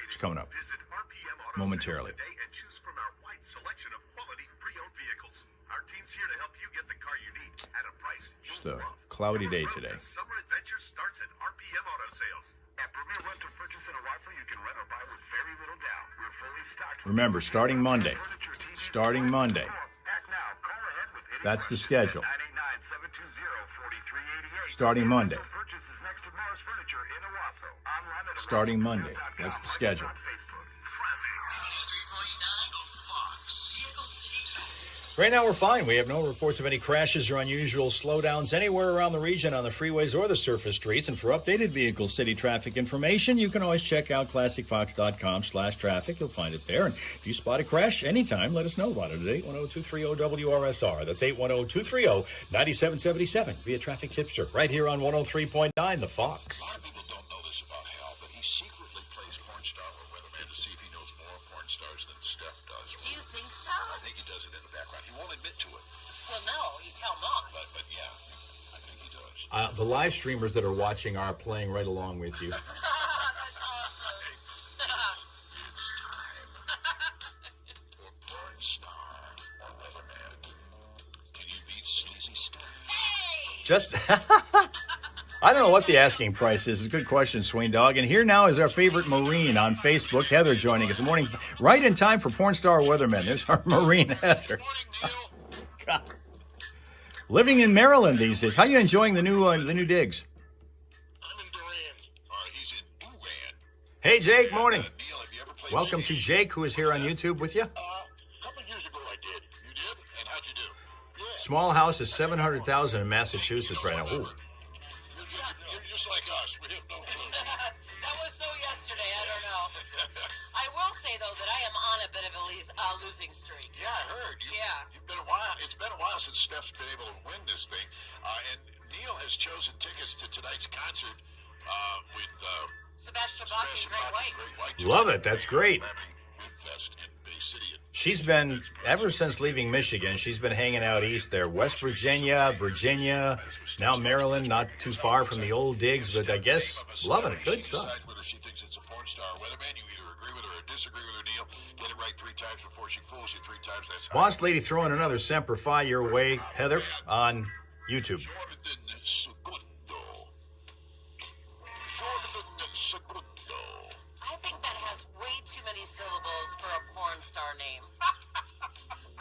It's coming up momentarily. Just a cloudy day today. Summer adventure starts at RPM Auto Sales. At Premier Rent or purchase in Owasso, you can rent or buy with very little down. We're fully stocked. Remember, starting Monday. Starting Monday. Act now. Call ahead with That's the schedule. 989-720-4388. Starting Monday. Purchases next to Morris Furniture in Owasso. Online at Starting Monday. That's the schedule. Right now we're fine. We have no reports of any crashes or unusual slowdowns anywhere around the region on the freeways or the surface streets. And for updated vehicle city traffic information, you can always check out classicfox.com/traffic. You'll find it there. And if you spot a crash anytime, let us know about it at 810-230-WRSR. That's 810-230-9777. Be a traffic tipster right here on 103.9 The Fox. A lot of people don't know this about Hal, but he secretly plays porn star or weatherman to see if he knows more porn stars than Steph does. Do you think so? I think he does it in the background. He won't admit to it, Well, no, he's Hal Maas. but yeah, I think he does. The live streamers that are watching are playing right along with you. That's awesome. It's time for porn star or weatherman. Can you beat sleazy Steph? Hey! Just I don't know what the asking price is. It's a good question, Swain Dog. And here now is our favorite Marine on Facebook, Heather, joining us. Good morning. Right in time for Porn Star Weatherman. There's our Marine, Heather. Good morning, Neil. God. Living in Maryland these days. How are you enjoying the new digs? I'm in Duran. He's in Duran. Hey, Jake. Morning. Neil, have you ever played Welcome to Jake, who is here on YouTube with you. A couple years ago I did. You did? And how'd you do? Yeah. Small house is $700,000 in Massachusetts right now. Ooh. You're just like us. We have no clue. That was so yesterday. I don't know. I will say though that I am on a bit of a losing streak. Yeah, I heard. You've been a while. It's been a while since Steph's been able to win this thing. And Neil has chosen tickets to tonight's concert with Sebastian Bach and Great White. Love it. That's great. Fest in Bay City. She's been, ever since leaving Michigan, she's been hanging out east there. West Virginia, now Maryland, not too far from the old digs, but I guess loving it. Good stuff. Decide whether she thinks it's a porn star or weatherman. You either agree with her or disagree with her, Neil. Get it right 3 times before she fools you 3 times. That's how. Boss Lady throwing another Semper Fi your way, Heather, on YouTube. Jordan Segundo. Jordan Segundo. I think that has way too many syllables for a porn star name.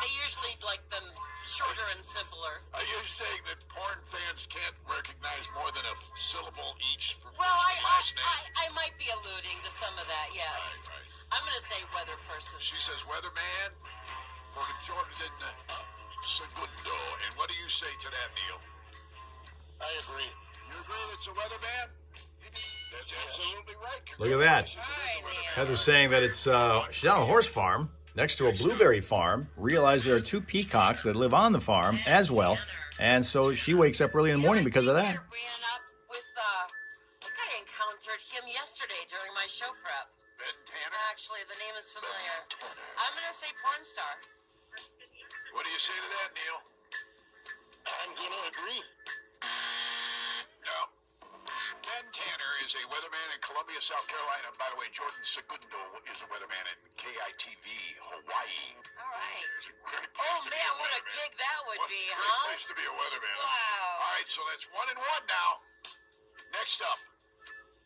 They usually like them shorter and simpler. Are you saying that porn fans can't recognize more than a syllable each for Well, first and last name? I might be alluding to some of that, yes. Right. I'm going to say weather person. She says weatherman for Jordan Segundo. And what do you say to that, Neil? I agree. You agree it's a weatherman? That's absolutely right. Look at that. Congratulations, it is a weatherman. Heather's saying that it's she's on a horse farm next to a blueberry farm. Realize there are 2 peacocks that live on the farm as well. And so she wakes up early in the morning because of that. Ran up with, I think I encountered him yesterday during my show prep. Ben Tanner? Actually, the name is familiar. I'm going to say porn star. What do you say to that, Neil? I'm going to agree. No. Ben Tanner is a weatherman in Columbia, South Carolina. By the way, Jordan Segundo is a weatherman in KITV, Hawaii. All right. It's a great place Oh, to be man, a what a weatherman. gig that would What be, a great huh? place to be a weatherman. Wow. All right, so that's 1 and 1 now. Next up,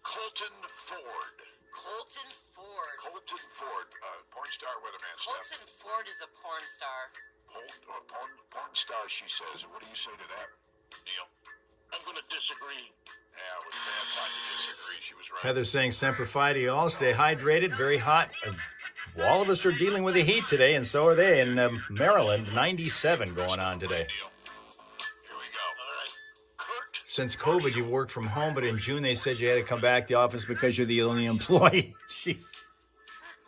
Colton Ford. Colton Ford. Colton Ford, porn star weatherman. Steph. Colton Ford is a porn star. Porn star, she says. What do you say to that, Neil? I'm going to disagree. Yeah, it was a bad time to disagree. She was right. Heather's saying Semper Fi to you all. Stay hydrated. Very hot. All of us are dealing with the heat today, and so are they in Maryland. 97 going on today. Neil. Here we go. All right. Kurt. Since COVID, you've worked from home, but in June they said you had to come back to the office because you're the only employee. Jeez.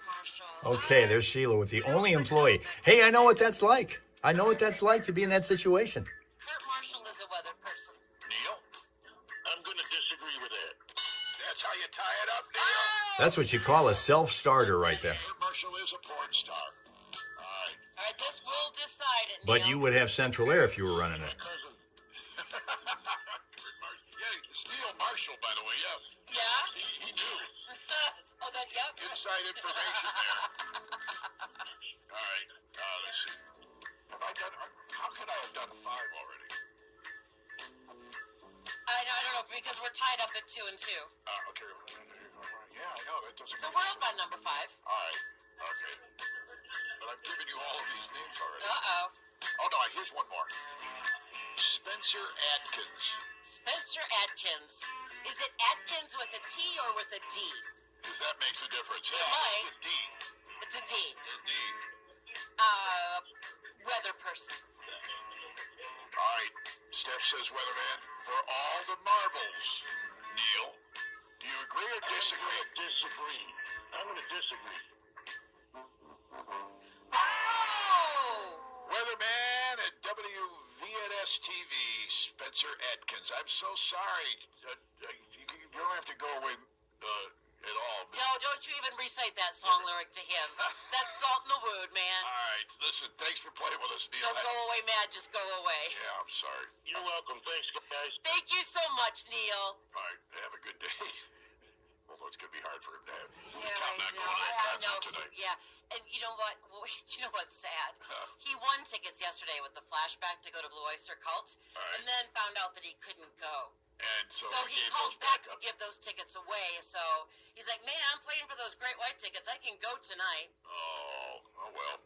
Marshall. Okay, there's Sheila with the only employee. Hey, I know what that's like. I know what that's like to be in that situation. Kurt Marshall is a weather person. Neil. I'm going to disagree with that. That's how you tie it up, Neil. That's what you call a self-starter right there. Kurt Marshall is a porn star. All right. All right, this will decide it, But Neil. you would have Central Air if you were running it. Cousin. Yeah, Steele Marshall, by the way, yeah. Yeah? He knew. Oh, that, yep. Inside information there. All right. Let's see. Have I done, how could I have done 5 already? I don't know, because we're tied up at 2 and 2. Okay. Yeah, I know. That doesn't So make we're any up on sense. number 5. All right. Okay. But I've given you all of these names already. Uh-oh. Oh, no. Here's one more. Spencer Atkins. Spencer Atkins. Is it Atkins with a T or with a D? Because that makes a difference. It Yeah, might. it's a D. It's a D. A D. Weather person. All right. Steph says weatherman for all the marbles. Neil, do you agree or disagree? Disagree. I'm going to disagree. Oh! Weatherman at WVNS TV, Spencer Atkins. I'm so sorry. You don't have to go away at all. No, don't you even recite that song lyric to him. That's salt in the wound, man. All right. Listen, thanks for playing with us, Neil. Don't go away mad, just go away. Yeah, I'm sorry. You're welcome. Thanks, guys. Thank you so much, Neil. All right. Have a good day. Although it's going to be hard for him to have. Yeah, Count not I know. going to that I concert know. tonight. Yeah, and you know what? Well, do you know what's sad? Huh. He won tickets yesterday with the flashback to go to Blue Oyster Cult, All right. and then found out that he couldn't go. And so, So I he gave called those back back to up. give those tickets away. So he's like, man, I'm playing for those Great White tickets. I can go tonight. Oh well.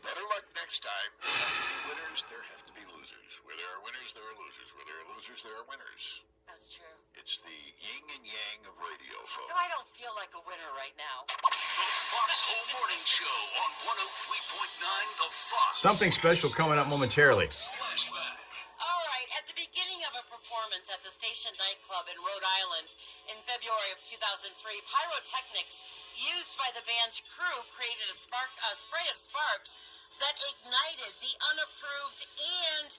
Better luck next time. There have to be winners, there have to be losers. Where there are winners, there are losers. Where there are losers, there are winners. That's true. It's the yin and yang of radio, folks. I don't feel like a winner right now. The Foxhole Morning Show on 103.9 The Fox. Something special coming up momentarily. Flashback. All right, at the beginning of a performance at the Station nightclub in Rhode Island in February of 2003, pyrotechnics used by the band's crew created a spray of sparks that ignited the unapproved and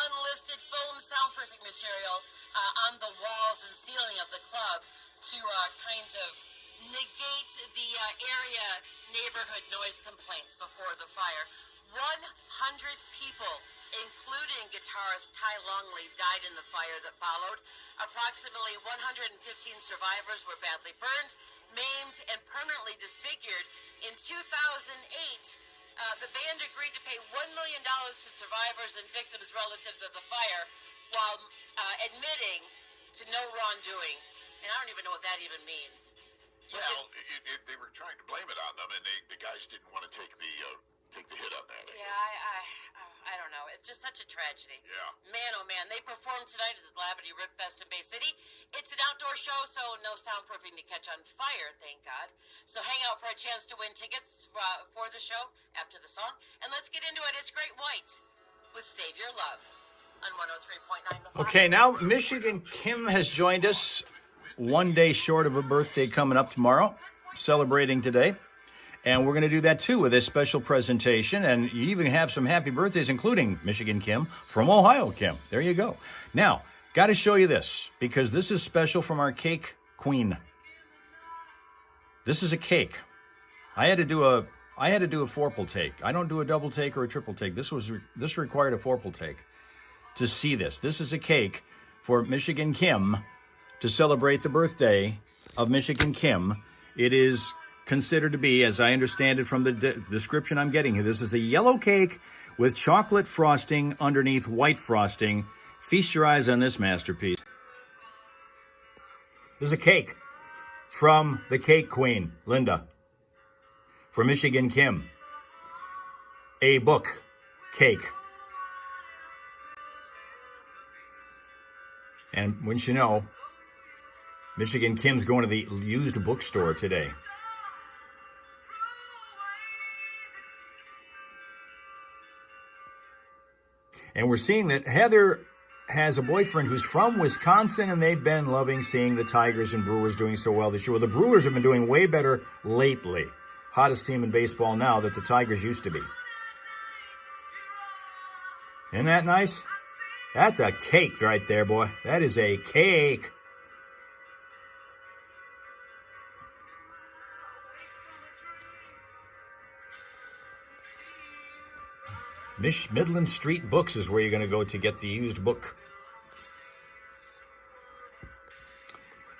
unlisted foam soundproofing material on the walls and ceiling of the club to kind of negate the area neighborhood noise complaints before the fire. 100 people, including guitarist Ty Longley, died in the fire that followed. Approximately 115 survivors were badly burned, maimed, and permanently disfigured. In 2008, the band agreed to pay $1 million to survivors and victims' relatives of the fire while admitting to no wrongdoing. And I don't even know what that even means. Well, they were trying to blame it on them, and the guys didn't want to take the hit on that. Yeah, I don't know. It's just such a tragedy. Yeah. Man, oh man, they performed tonight at the Labadee Rib Fest in Bay City. It's an outdoor show, so no soundproofing to catch on fire, thank God. So hang out for a chance to win tickets for the show after the song. And let's get into it. It's Great White with Save Your Love on 103.9 The Fox. Okay, now Michigan Kim has joined us. One day short of a birthday coming up tomorrow, celebrating today. And we're going to do that, too, with this special presentation. And you even have some happy birthdays, including Michigan Kim from Ohio Kim. There you go. Now, got to show you this, because this is special from our cake queen. This is a cake. I had to do a fourple take. I don't do a double take or a triple take. This required a fourple take to see this. This is a cake for Michigan Kim to celebrate the birthday of Michigan Kim. It is considered to be, as I understand it from the description I'm getting here, this is a yellow cake with chocolate frosting underneath white frosting. Feast your eyes on this masterpiece. This is a cake from the cake queen, Linda, for Michigan Kim. A book cake. And wouldn't you know, Michigan Kim's going to the used bookstore today. And we're seeing that Heather has a boyfriend who's from Wisconsin, and they've been loving seeing the Tigers and Brewers doing so well this year. Well, the Brewers have been doing way better lately. Hottest team in baseball now that the Tigers used to be. Isn't that nice? That's a cake right there, boy. That is a cake. Midland Street Books is where you're going to go to get the used book.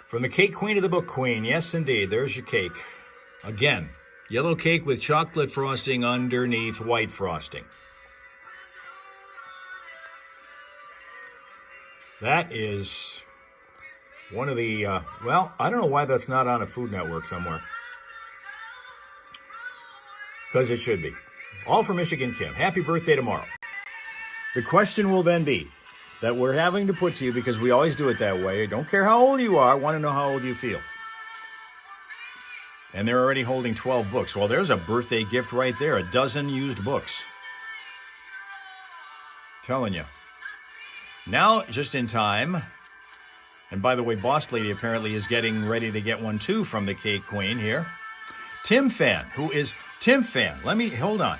From the cake queen to the book queen. Yes, indeed. There's your cake. Again, yellow cake with chocolate frosting underneath white frosting. That is one of the, well, I don't know why that's not on a Food Network somewhere. Because it should be. All for Michigan Kim. Happy birthday tomorrow. The question will then be that we're having to put to you, because we always do it that way. I don't care how old you are. I want to know how old you feel. And they're already holding 12 books. Well, there's a birthday gift right there. 12 used books. Telling you. Now, just in time, and by the way, Boss Lady apparently is getting ready to get one too from the Cake Queen here. Tim Fan, hold on.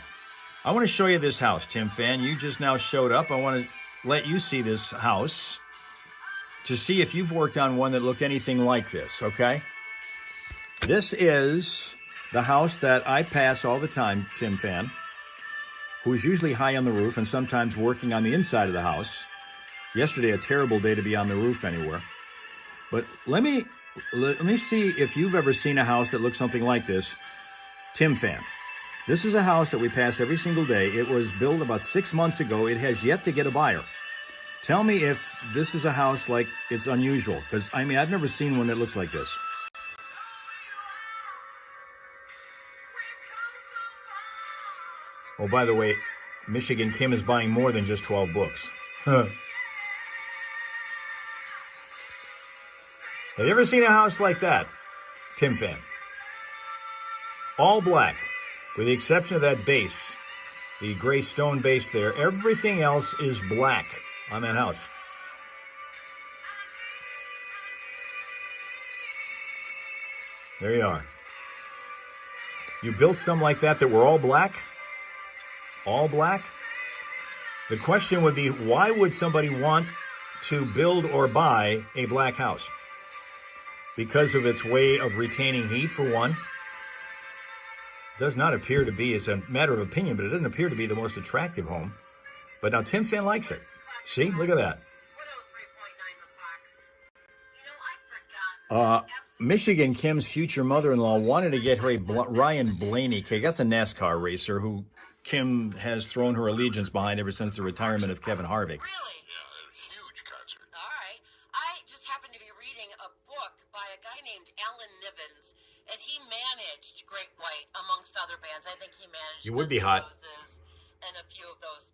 I want to show you this house, Tim Fan. You just now showed up. I want to let you see this house to see if you've worked on one that looked anything like this, okay? This is the house that I pass all the time, Tim Fan, who is usually high on the roof and sometimes working on the inside of the house. Yesterday, a terrible day to be on the roof anywhere. But let me see if you've ever seen a house that looks something like this. Tim Fan. This is a house that we pass every single day. It was built about 6 months ago. It has yet to get a buyer. Tell me if this is a house like it's unusual, because I mean, I've never seen one that looks like this. Oh, by the way, Michigan Kim is buying more than just 12 books. Huh. Have you ever seen a house like that, Tim fan? All black, with the exception of that base, the gray stone base there. Everything else is black on that house. There you are. You built some like that were all black? All black? The question would be, why would somebody want to build or buy a black house? Because of its way of retaining heat, for one. Does not appear to be, it's a matter of opinion, but it doesn't appear to be the most attractive home. But now Tim Fan likes it. See, look at that. 103.9 The Fox. Michigan Kim's future mother-in-law wanted to get her a Ryan Blaney cake. That's a NASCAR racer who Kim has thrown her allegiance behind ever since the retirement of Kevin Harvick. Really? Yeah, a huge concert. All right. I just happened to be reading a book by a guy named Alan Nivens, and he managed Great White, amongst other bands. I think he managed You would be Guns N' hot. Roses and a few of those,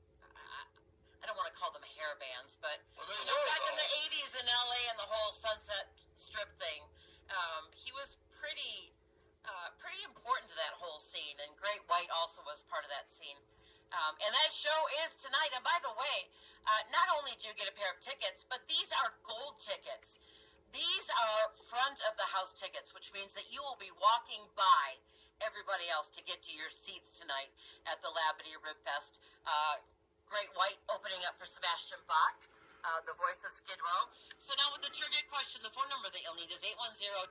I don't want to call them hair bands, but Well, they you know, were, back in though. the 80s in LA and the whole Sunset Strip thing, he was pretty important to that whole scene, and Great White also was part of that scene. And that show is tonight. And by the way, not only do you get a pair of tickets, but these are gold tickets. These are front of the house tickets, which means that you will be walking by everybody else to get to your seats tonight at the Labadee Rib Fest. Great White opening up for Sebastian Bach, the voice of Skid Row. So now with the trivia question, the phone number that you'll need is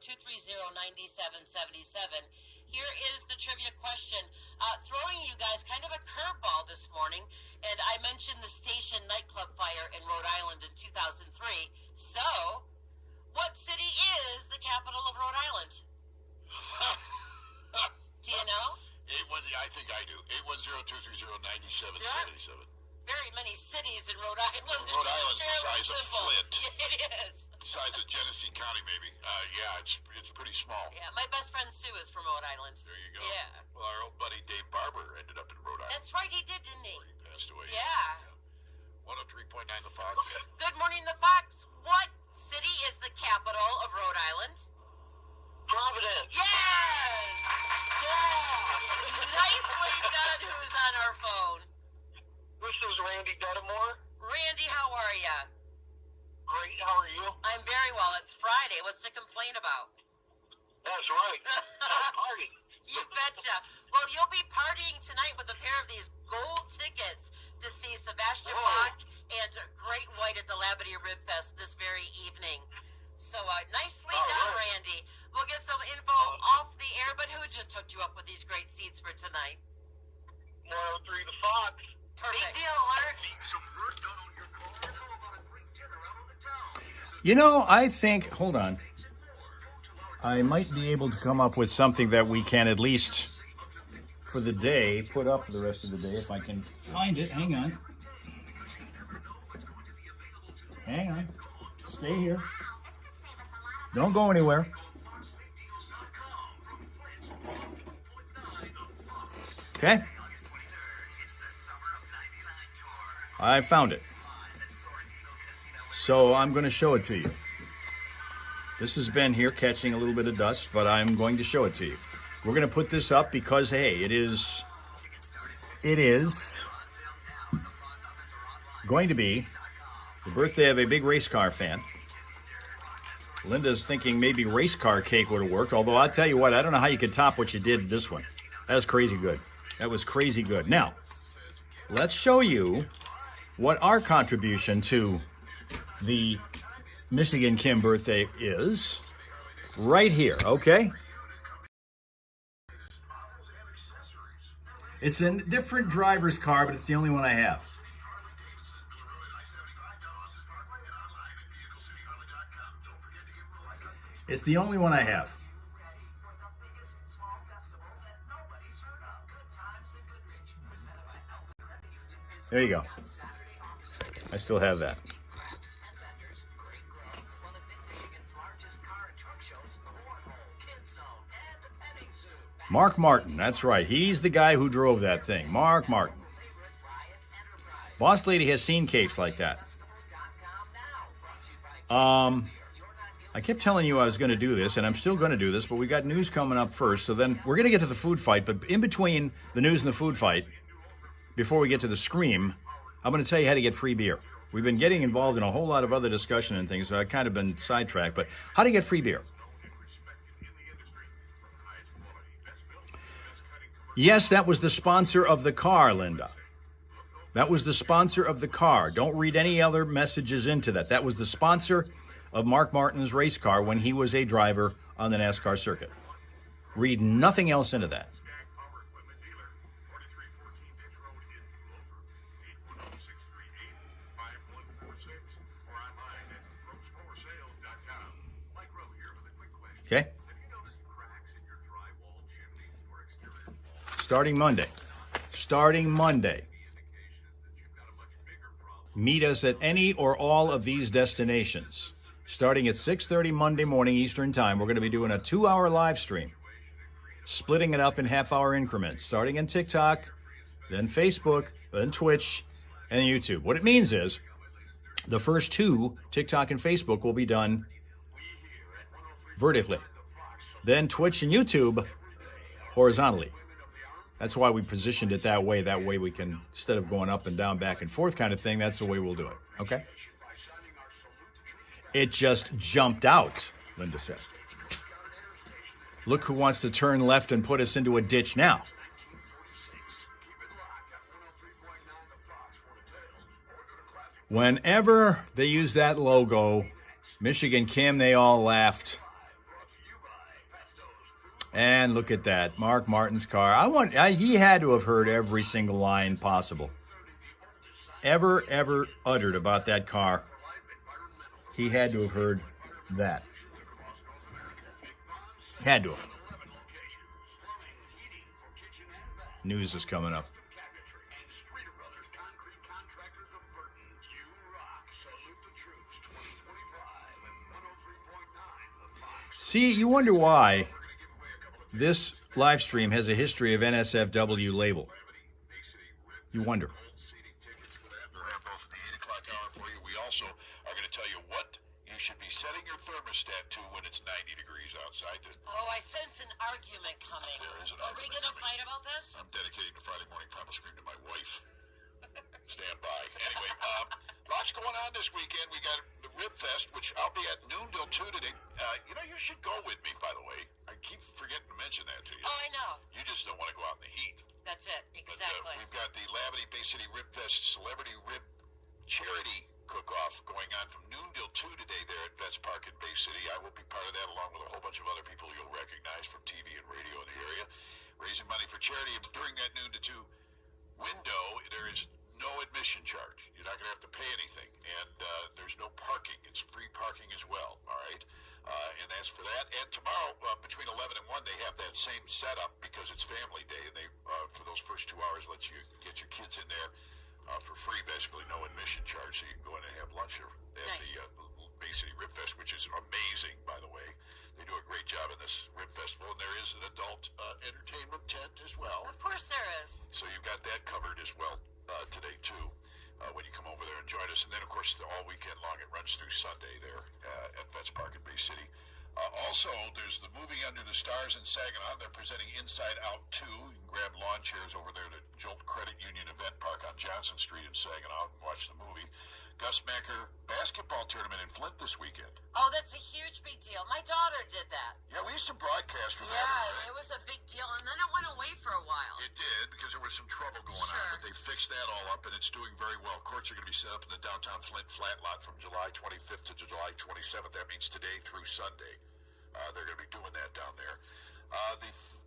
810-230-9777. Here is the trivia question. Throwing you guys kind of a curveball this morning, and I mentioned the Station nightclub fire in Rhode Island in 2003. So, what city is the capital of Rhode Island? Do you know? I think I do. 810-230-9777. Very many cities in Rhode Island. Rhode Island's the Fairly size of simple. Flint. Yeah, it is. Size of Genesee County, maybe. Yeah, it's pretty small. Yeah, my best friend Sue is from Rhode Island. There you go. Yeah. Well, our old buddy Dave Barber ended up in Rhode Island. That's right, he did, didn't he? Before he passed away. Yeah. 103.9 The Fox. Good morning, the Fox. What city is the capital of Rhode Island? Providence. Yes! Yeah! Nicely done. Who's on our phone? This is Randy Dedamore. Randy, how are ya? Great, how are you? I'm very well. It's Friday. What's to complain about? That's right. Party. You betcha. Well, you'll be partying tonight with a pair of these gold tickets to see Sebastian Bach and Great White at the Labadee Rib Fest this very evening. So, nicely done, right. Randy. We'll get some info off the air, but who just hooked you up with these great seats for tonight? 103 The Fox. Perfect. Big deal, alert. Need some work done on your car? How about a great dinner out on the town? You know, I think, hold on, I might be able to come up with something that we can at least, for the day, put up for the rest of the day, if I can find it. Hang on. Hang on. Stay here. Don't go anywhere. Okay? I found it. So I'm going to show it to you. This has been here catching a little bit of dust, but I'm going to show it to you. We're going to put this up because, hey, it is going to be the birthday of a big race car fan. Linda's thinking maybe race car cake would have worked, although I'll tell you what, I don't know how you could top what you did this one. That was crazy good. That was crazy good. Now, let's show you what our contribution to the Michigan Kim birthday is right here, okay? It's a different driver's car, but it's the only one I have. It's the only one I have. There you go. I still have that. Mark Martin, that's right. He's the guy who drove that thing. Mark Martin. Boss Lady has seen cakes like that. I kept telling you I was going to do this, and I'm still going to do this, but we got news coming up first. So then we're going to get to the food fight, but in between the news and the food fight, before we get to the scream, I'm going to tell you how to get free beer. We've been getting involved in a whole lot of other discussion and things, so I've kind of been sidetracked, but how to get free beer. Yes, that was the sponsor of the car, Linda. That was the sponsor of the car. Don't read any other messages into that. That was the sponsor of Mark Martin's race car when he was a driver on the NASCAR circuit. Read nothing else into that. Okay? Starting Monday. Meet us at any or all of these destinations. Starting at 6:30 Monday morning Eastern Time, we're going to be doing a 2-hour live stream, splitting it up in half-hour increments, starting in TikTok, then Facebook, then Twitch, and YouTube. What it means is the first 2, TikTok and Facebook, will be done vertically. Then Twitch and YouTube, horizontally. That's why we positioned it that way. That way we can, instead of going up and down, back and forth kind of thing, that's the way we'll do it. Okay? It just jumped out, Linda said. Look who wants to turn left and put us into a ditch now. Whenever they use that logo, Michigan Kim, they all laughed. And look at that, Mark Martin's car. He had to have heard every single line possible. Ever uttered about that car. He had to have heard that. Had to have. News is coming up. See, you wonder why this live stream has a history of NSFW label. You wonder. We also are going to tell you what you should be setting your thermostat to when it's 90 degrees outside. Oh, I sense an argument coming. There is an Are we argument going to coming. fight about this? I'm dedicating the Friday morning primal scream to my wife. Stand by. Anyway, lots going on this weekend. We got the Rib Fest, which I'll be at noon till 2 today. You should go with me, by the way. I keep forgetting to mention that to you. Oh, I know. You just don't want to go out in the heat. That's it. Exactly. But we've got the Labadie Bay City Rib Fest Celebrity Rib Charity Cook-Off going on from noon till 2 today there at Vets Park in Bay City. I will be part of that along with a whole bunch of other people you'll recognize from TV and radio in the area, raising money for charity. And during that noon to 2 window, there is no admission charge. You're not going to have to pay anything. And there's no parking. It's free parking as well, all right? And that's for that. And tomorrow, between 11 and 1, they have that same setup because it's family day. And they, for those first 2 hours, let you get your kids in there for free, basically no admission charge. So you can go in and have lunch at Nice. the Bay City Rib Fest, which is amazing, by the way. They do a great job in this Rib Festival. And there is an adult entertainment tent as well. Of course there is. So you've got that covered as well today, too, when you come over there and join us. And then, of course, all weekend long, it runs through Sunday there at Vets Park in Bay City. Also, there's the movie Under the Stars in Saginaw. They're presenting Inside Out 2. You can grab lawn chairs over there at Jolt Credit Union Event Park on Johnson Street in Saginaw and watch the movie. Gus Macker basketball tournament in Flint this weekend. Oh, that's a huge big deal. My daughter did that. Yeah, we used to broadcast from that. Yeah, Right? it was a big deal, and then it went away for a while. It did, because there was some trouble going on, Sure. but they fixed that all up, and it's doing very well. Courts are going to be set up in the downtown Flint flat lot from July 25th to July 27th. That means today through Sunday. They're going to be doing that down there.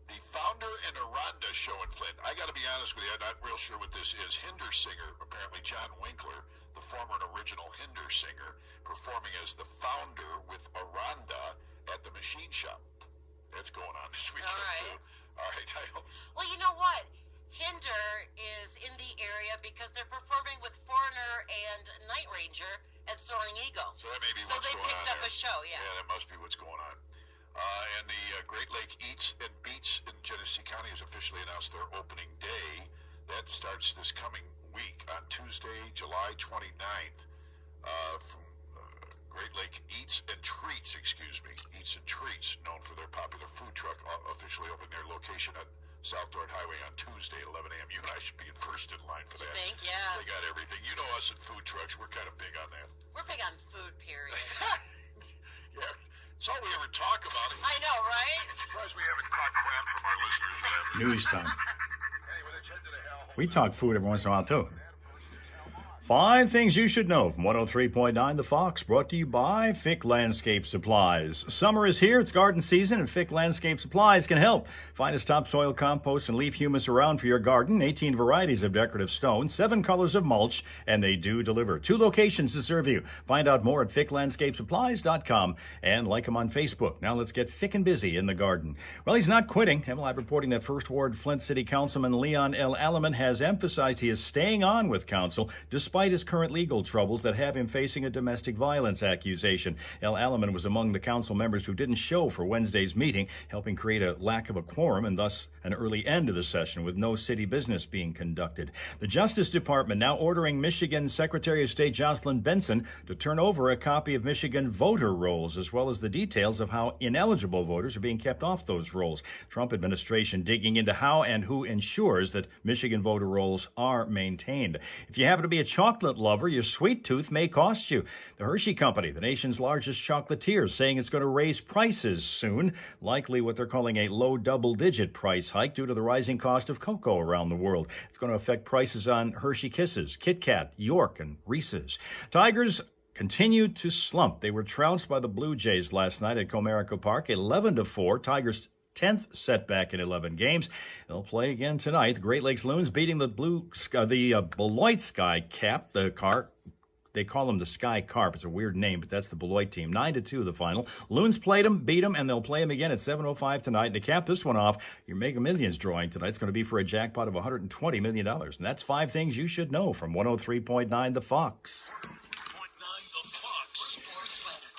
The Founder and Aranda show in Flint. I got to be honest with you, I'm not real sure what this is. Hinder singer, apparently John Winkler, the former and original Hinder singer, performing as the Founder with Aranda at the Machine Shop. That's going on this weekend, All right. too. All right, I hope. Well, you know what? Hinder is in the area because they're performing with Foreigner and Night Ranger at Soaring Eagle. So that may be So what's they going on picked up there. a show, yeah. Yeah, that must be what's going on. And the Great Lake Eats and Beats in Genesee County has officially announced their opening day. That starts this coming week on Tuesday, July 29th. From Great Lake Eats and Treats, Eats and Treats, known for their popular food truck, officially opened their location at South Dort Highway on Tuesday at 11 a.m. You and I should be first in line for that. Thank you. Yes. They got everything. You know us in food trucks, we're kind of big on that. We're big on food, period. Yeah, it's all we ever talk about. I know, right? I'm surprised we haven't caught crap from our listeners yet. News time. Anyway, let's head to the hell. We talk food every once in a while, too. 5 things you should know from 103.9 The Fox, brought to you by Fick Landscape Supplies. Summer is here, it's garden season, and Fick Landscape Supplies can help. Finest topsoil, compost, and leaf humus around for your garden. 18 varieties of decorative stone, 7 colors of mulch, and they do deliver. 2 locations to serve you. Find out more at ficklandscapesupplies.com and like them on Facebook. Now let's get Fick and busy in the garden. Well, he's not quitting. MLive reporting that First Ward Flint City Councilman Leon L. Alleman has emphasized he is staying on with council despite his current legal troubles that have him facing a domestic violence accusation. L. Alleman was among the council members who didn't show for Wednesday's meeting, helping create a lack of a quorum and thus an early end to the session with no city business being conducted. The Justice Department now ordering Michigan Secretary of State Jocelyn Benson to turn over a copy of Michigan voter rolls, as well as the details of how ineligible voters are being kept off those rolls. Trump administration digging into how and who ensures that Michigan voter rolls are maintained. If you happen to be a chocolate lover, your sweet tooth may cost you. The Hershey Company, the nation's largest chocolatier, saying it's going to raise prices soon, likely what they're calling a low double-digit price hike due to the rising cost of cocoa around the world. It's going to affect prices on Hershey Kisses, Kit Kat, York, and Reese's. Tigers continue to slump. They were trounced by the Blue Jays last night at Comerica Park, 11-4. Tigers' 10th setback in 11 games. They'll play again tonight. The Great Lakes Loons beating the Beloit Sky Cap, they call them the Sky Carp. It's a weird name, but that's the Beloit team. 9-2 the final. Loons played them, beat them, and they'll play them again at 7:05 tonight. And to cap this one off, your Mega Millions drawing tonight's going to be for a jackpot of $120 million. And that's 5 things you should know from 103.9 The Fox.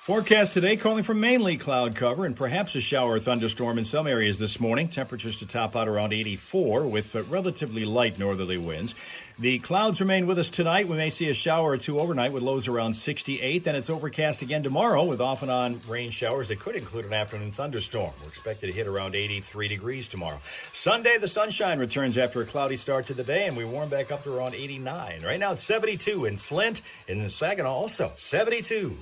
Forecast today calling for mainly cloud cover and perhaps a shower or thunderstorm in some areas this morning. Temperatures to top out around 84 with relatively light northerly winds. The clouds remain with us tonight. We may see a shower or 2 overnight with lows around 68. Then it's overcast again tomorrow with off and on rain showers that could include an afternoon thunderstorm. We're expected to hit around 83 degrees tomorrow. Sunday, the sunshine returns after a cloudy start to the day, and we warm back up to around 89. Right now it's 72 in Flint, in Saginaw also 72.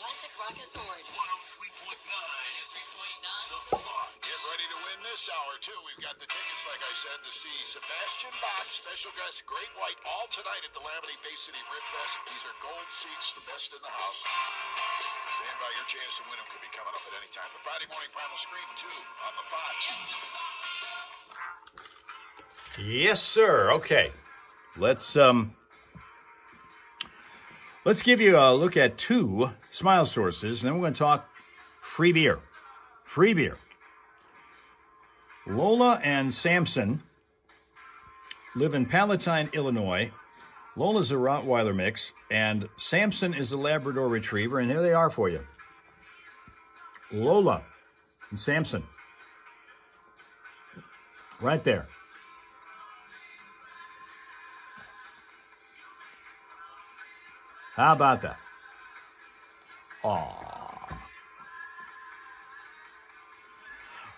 Classic Rock Authority. 103.9. Get ready to win this hour, too. We've got the tickets, like I said, to see Sebastian Bach, special guest, Great White, all tonight at the Lamini Bay City Rib Fest. These are gold seats, the best in the house. Stand by, your chance to win them could be coming up at any time. The Friday morning Primal Scream, too, on the Fox. Yes, sir. Okay. Let's give you a look at 2 smile sources, and then we're going to talk free beer. Free beer. Lola and Samson live in Palatine, Illinois. Lola's a Rottweiler mix, and Samson is a Labrador Retriever, and here they are for you. Lola and Samson. Right there. How about that? Aww.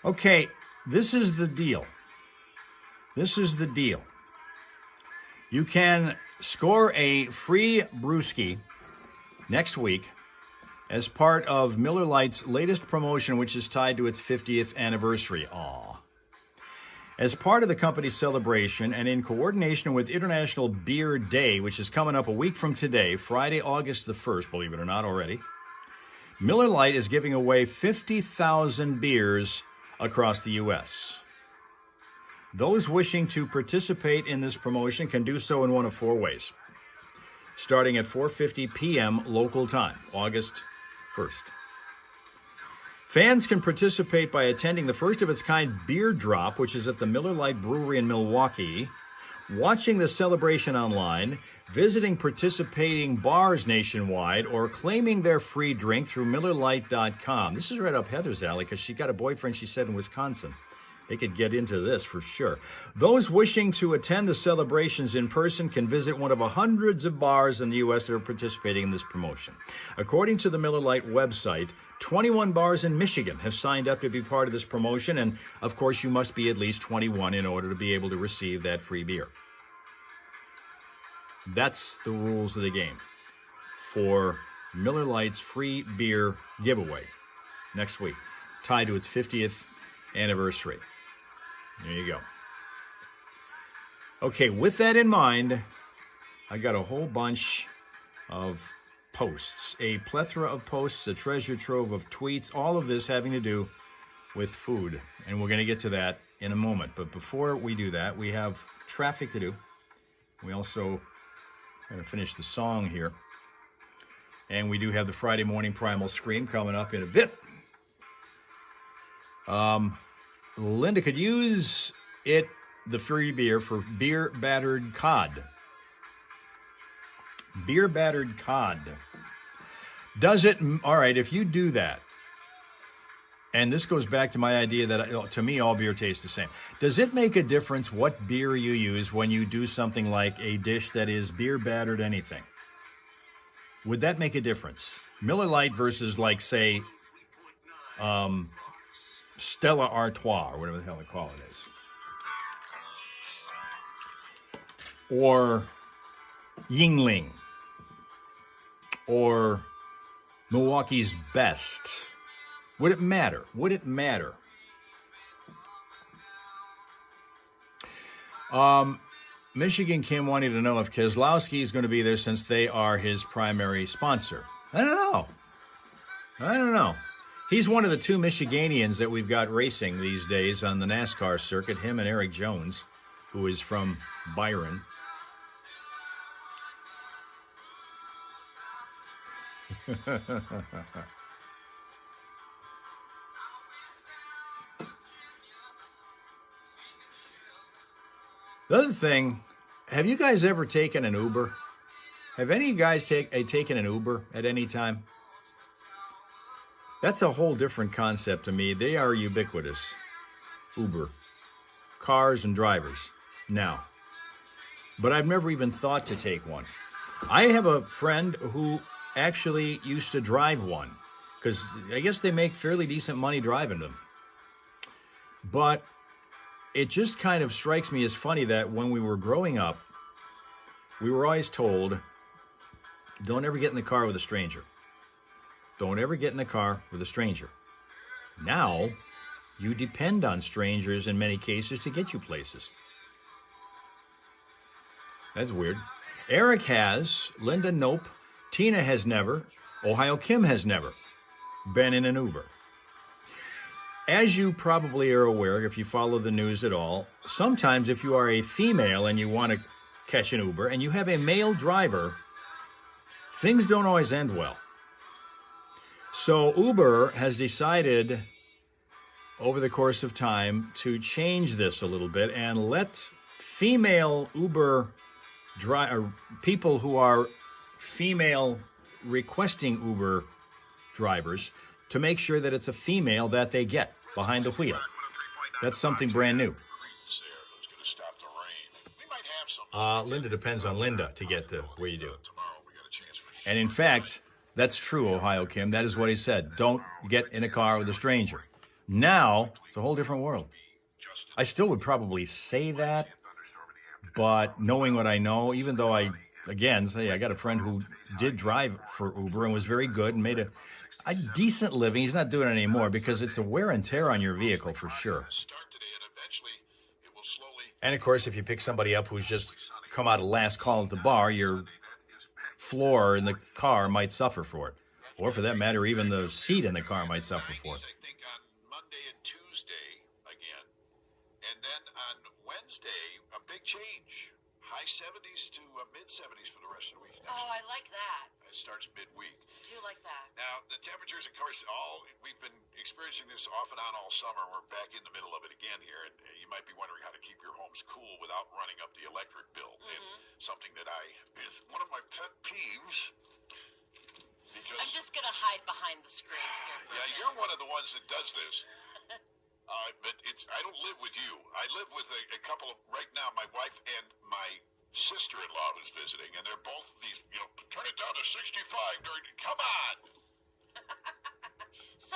Okay, this is the deal. You can score a free brewski next week as part of Miller Lite's latest promotion, which is tied to its 50th anniversary. Aww. As part of the company's celebration and in coordination with International Beer Day, which is coming up a week from today, Friday, August the 1st, believe it or not already, Miller Lite is giving away 50,000 beers across the U.S. Those wishing to participate in this promotion can do so in one of 4 ways, starting at 4:50 p.m. local time, August 1st. Fans can participate by attending the first-of-its-kind beer drop, which is at the Miller Lite Brewery in Milwaukee, watching the celebration online, visiting participating bars nationwide, or claiming their free drink through MillerLite.com. This is right up Heather's alley because she got a boyfriend, she said, in Wisconsin. They could get into this for sure. Those wishing to attend the celebrations in person can visit one of hundreds of bars in the U.S. that are participating in this promotion. According to the Miller Lite website, 21 bars in Michigan have signed up to be part of this promotion, and of course you must be at least 21 in order to be able to receive that free beer. That's the rules of the game for Miller Lite's free beer giveaway next week, tied to its 50th anniversary. There you go. Okay, with that in mind, I got a whole bunch of posts, a plethora of posts, a treasure trove of tweets, all of this having to do with food. And we're going to get to that in a moment. But before we do that, we have traffic to do. We also got to finish the song here. And we do have the Friday Morning Primal Scream coming up in a bit. Linda could use the free beer for beer battered cod. Beer battered cod. Does it, all right, if you do that, and this goes back to my idea that to me all beer tastes the same. Does it make a difference what beer you use when you do something like a dish that is beer battered anything? Would that make a difference? Miller Lite versus, like, say, Stella Artois, or whatever the hell they call it is. Or Yingling. Or Milwaukee's Best. Would it matter? Would it matter? Michigan Kim wanted to know if Keselowski is going to be there since they are his primary sponsor. I don't know. He's one of the two Michiganians that we've got racing these days on the NASCAR circuit, him and Eric Jones, who is from Byron. The other thing, have you guys ever taken an Uber? Have any of you guys taken an Uber at any time? That's a whole different concept to me. They are ubiquitous. Uber. Cars and drivers. Now. But I've never even thought to take one. I have a friend who actually used to drive one, because I guess they make fairly decent money driving them. But it just kind of strikes me as funny that when we were growing up, we were always told, don't ever get in the car with a stranger. Don't ever get in the car with a stranger. Now, you depend on strangers in many cases to get you places. That's weird. Eric has, Linda nope, Tina has never, Ohio Kim has never been in an Uber. As you probably are aware, if you follow the news at all, sometimes if you are a female and you want to catch an Uber and you have a male driver, things don't always end well. So Uber has decided over the course of time to change this a little bit and let female Uber people who are female requesting Uber drivers to make sure that it's a female that they get behind the wheel. That's something brand new. Linda depends on Linda to get to where you do. And in fact, that's true, Ohio Kim. That is what he said. Don't get in a car with a stranger. Now, it's a whole different world. I still would probably say that, but knowing what I know, even though I got a friend who did drive for Uber and was very good and made a decent living. He's not doing it anymore because it's a wear and tear on your vehicle for sure. And of course, if you pick somebody up who's just come out of last call at the bar, your floor in the car might suffer for it. Or for that matter, even the seat in the car might suffer for it. I think on Monday and Tuesday again. And then on Wednesday, a big change. high 70s to mid 70s for the rest of the week. Oh, I like that. It starts midweek. Do like that. Now, the temperatures, of course, we've been experiencing this off and on all summer. We're back in the middle of it again here, and you might be wondering how to keep your homes cool without running up the electric bill. And something that is one of my pet peeves. Because, I'm just going to hide behind the screen here. Yeah, you're one of the ones that does this. But I don't live with you. I live with a couple of, right now, my wife and my sister-in-law who's visiting, and they're both these, turn it down to 65 come on! So,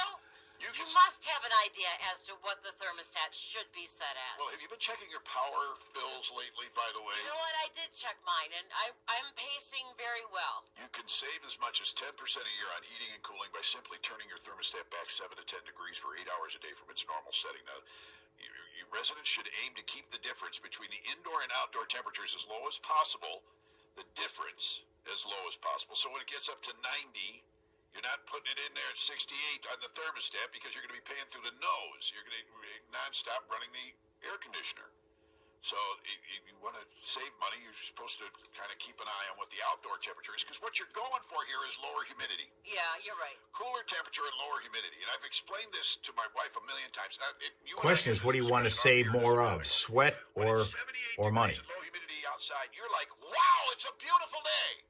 you can- must have an idea as to what the thermostat should be set as. Well, have you been checking your power bills lately, by the way? You know what? I did check mine, and I'm pacing very well. You can save as much as 10% a year on heating and cooling by simply turning your thermostat back 7 to 10 degrees for 8 hours a day from its normal setting. Now, you residents should aim to keep the difference between the indoor and outdoor temperatures as low as possible. The difference as low as possible. So when it gets up to 90, you're not putting it in there at 68 on the thermostat because you're going to be paying through the nose. You're going to nonstop running the air conditioner. So if you want to save money, you're supposed to kind of keep an eye on what the outdoor temperature is, because what you're going for here is lower humidity. Yeah, you're right. Cooler temperature and lower humidity. And I've explained this to my wife a million times. Now, Question is, what do you want to save more of, sweat or money? Low humidity outside, you're like, wow, it's a beautiful day.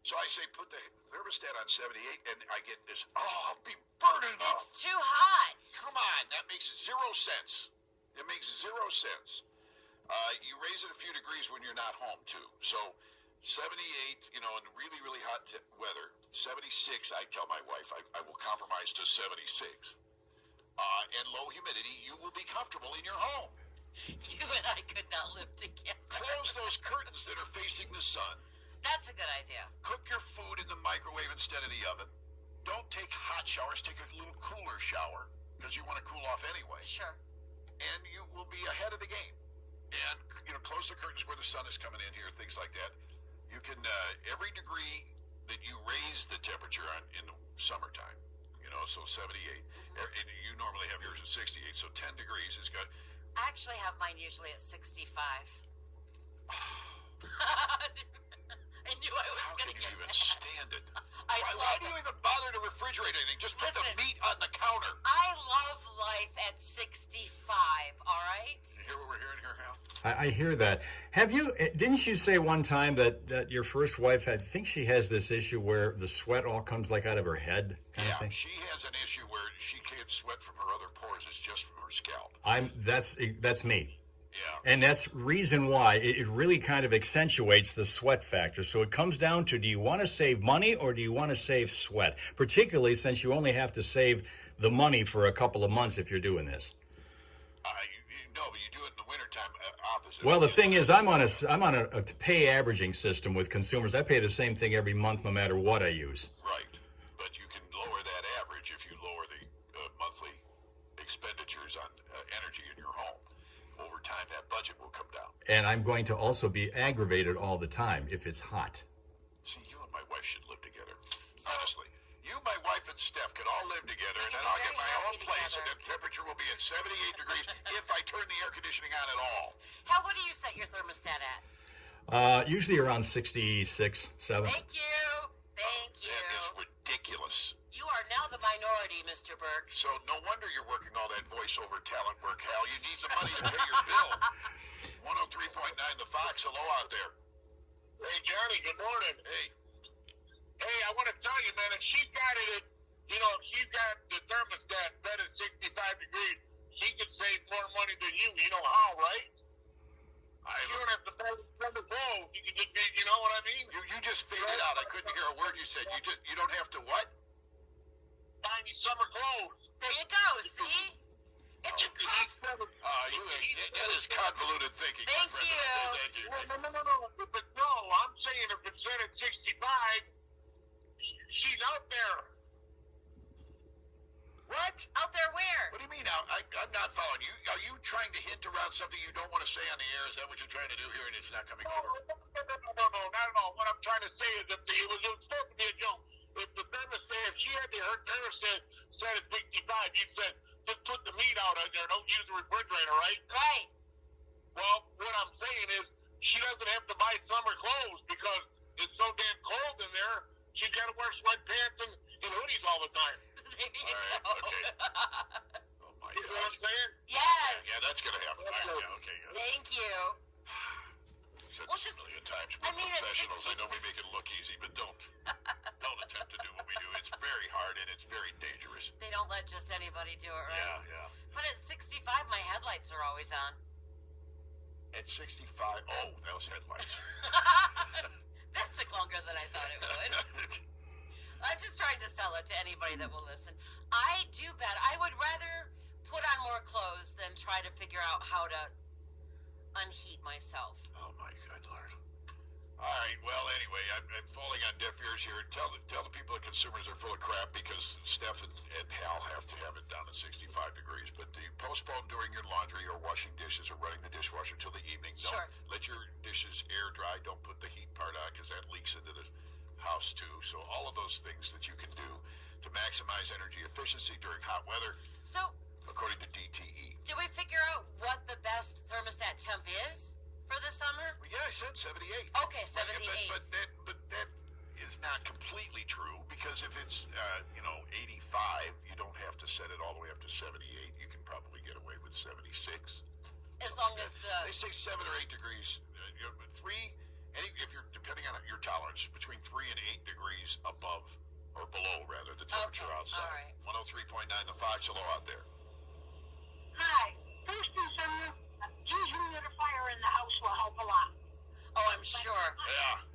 So I say, put the thermostat on 78, and I get this, I'll be burning up. It's too hot. Come on, that makes 0 sense. It makes 0 sense. You raise it a few degrees when you're not home, too. So 78, in really, really hot weather. 76, I tell my wife, I will compromise to 76. And low humidity, you will be comfortable in your home. You and I could not live together. Close those curtains that are facing the sun. That's a good idea. Cook your food in the microwave instead of the oven. Don't take hot showers. Take a little cooler shower, because you want to cool off anyway. Sure. And you will be ahead of the game. And, close the curtains where the sun is coming in here, things like that. You can, every degree that you raise the temperature in the summertime, so 78. And you normally have yours at 68, so 10 degrees is good. I actually have mine usually at 65. I knew I was going to get How can you even that. stand it? I Why love do you it. even bother to refrigerate anything? Just put the Listen. meat on the counter. I love life at 65, all right? You hear what we're hearing here, Hal? I hear that. Didn't you say one time that your first wife, I think she has this issue where the sweat all comes like out of her head kind of thing? She has an issue where she can't sweat from her other pores. It's just from her scalp. That's me. Yeah. And that's reason why it really kind of accentuates the sweat factor. So it comes down to, do you want to save money or do you want to save sweat? Particularly since you only have to save the money for a couple of months if you're doing this. No, but you do it in the wintertime opposite. Well, the thing is, I'm on a pay averaging system with consumers. I pay the same thing every month no matter what I use. Right. But you can lower that average if you lower the monthly expenditures on energy in your home. Over time, that budget will come down. And I'm going to also be aggravated all the time if it's hot. See, you and my wife should live together. Honestly. You, my wife, and Steph could all live together, and then I'll get my own place, and the temperature will be at 78 degrees if I turn the air conditioning on at all. Hal, what do you set your thermostat at? Usually around 66, 7. Thank you. Thank you. That is ridiculous. You are now the minority, Mr. Burke. So no wonder you're working all that voiceover talent work, Hal. You need some money to pay your bill. 103.9 The Fox, hello out there. Hey, Johnny, good morning. Hey. Hey, I want to tell you, man, if she's got it at, if she's got the thermostat set at 65 degrees, she could save more money than you. You know how, right? You don't have to pay the bill. You can just be, you know what I mean? You just faded out. I couldn't hear a word you said. You don't have to what? Buy me summer clothes. There you go, see? It's a cost. That is convoluted thinking. Thank my friend. you. No. But no, I'm saying if it's set at 65, she's out there. What? Out there where? What do you mean? I'm not following you. Are you trying to hint around something you don't want to say on the air? Is that what you're trying to do here and it's not coming over? No, not at all. What I'm trying to say is that it was supposed to be a joke. If the thermostat, if she had her thermostat set at 65, you said, just put the meat out on there. Don't use the refrigerator, right? Right. Well, what I'm saying is, she doesn't have to buy summer clothes because it's so damn cold in there. She's got to wear sweatpants and hoodies all the time. There you All go. right, okay. Oh, my You know what I'm gosh. saying? Yes. Yeah, that's going to happen. Yeah, okay. Thank you. Said Well, this just- a million times. I We're mean, at professionals. 60 I know we make it look easy, but don't attempt to do what we do. It's very hard and it's very dangerous. They don't let just anybody do it, right? Yeah. But at 65, my headlights are always on. At 65, those headlights. That took longer than I thought it would. I'm just trying to sell it to anybody that will listen. I do bet I would rather put on more clothes than try to figure out how to unheat myself. Oh my good Lord! All right. Well, anyway, I'm falling on deaf ears here. Tell the people that consumers are full of crap because Steph and Hal have to have it down at 65 degrees. But you postpone doing your laundry or washing dishes or running the dishwasher till the evening. Sure. Don't let your dishes air dry. Don't put the heat part on because that leaks into the house too. So all of those things that you can do to maximize energy efficiency during hot weather, So, according to DTE. do we figure out what the best thermostat temp is for the summer? Well, yeah, I said 78. Okay, 78. But that is not completely true because if it's 85, you don't have to set it all the way up to 78. You can probably get away with 76. As long as They say 7 or 8 degrees. If you're depending on your tolerance, between 3 and 8 degrees above or below, rather, the temperature Okay, outside. all right. 103.9 the Fox. Hello out there. Hi. First is a dehumidifier in the house will help a lot. Oh, I'm sure.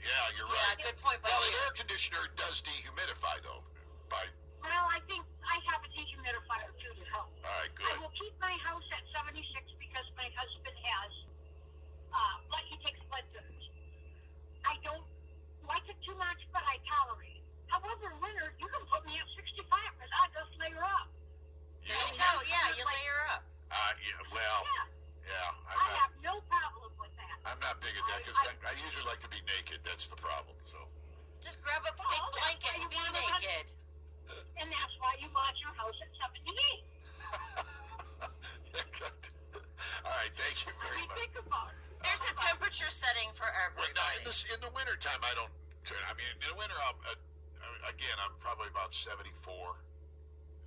Yeah, you're Yeah, right. good point by Well, an you. air conditioner does dehumidify though. Well, I think I have a dehumidifier too to help. All right, I good. will keep my house at 76 because my husband has, he takes blood thinners. I don't like it too much, but I tolerate it. However, in winter, you can put me at 65 because I just layer up. There you go. Yeah, you layer up. I have no problem with that. I'm not big at that because I usually like to be naked. That's the problem. So. Just grab a big Well, that's blanket why and you be wanna naked. And that's why you want your house at 78. All right, thank you very much. Think about it. There's a temperature setting for Well, now, everybody. in the wintertime, I don't turn. I mean, in the winter, I'm probably about 74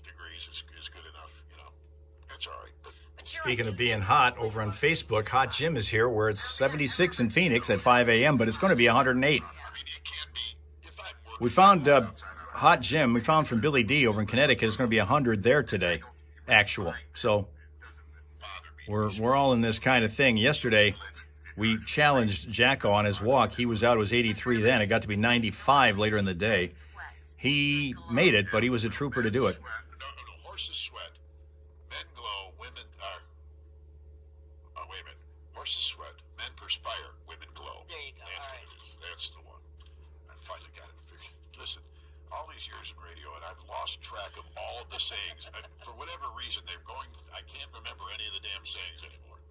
degrees is good enough. That's all right. But But you're Speaking right. of being hot, over on Facebook, Hot Jim is here where it's 76 in Phoenix at 5 a.m., but it's going to be 108. I mean, it can be if I'm working. We found Hot Jim, we found from Billy D over in Connecticut, it's going to be 100 there today, actual. So we're all in this kind of thing. Yesterday, we challenged Jacko on his walk. He was out, it was 83 then. It got to be 95 later in the day. He made it, but he was a trooper to do it. No, horses sweat. Men glow. Women are. Oh, wait a minute. Horses sweat. Men perspire. Women glow. There you go. All right. That's the one. I finally got it figured. Listen, all these years in radio, and I've lost track of all of the sayings. For whatever reason, I can't remember any of the damn sayings anymore.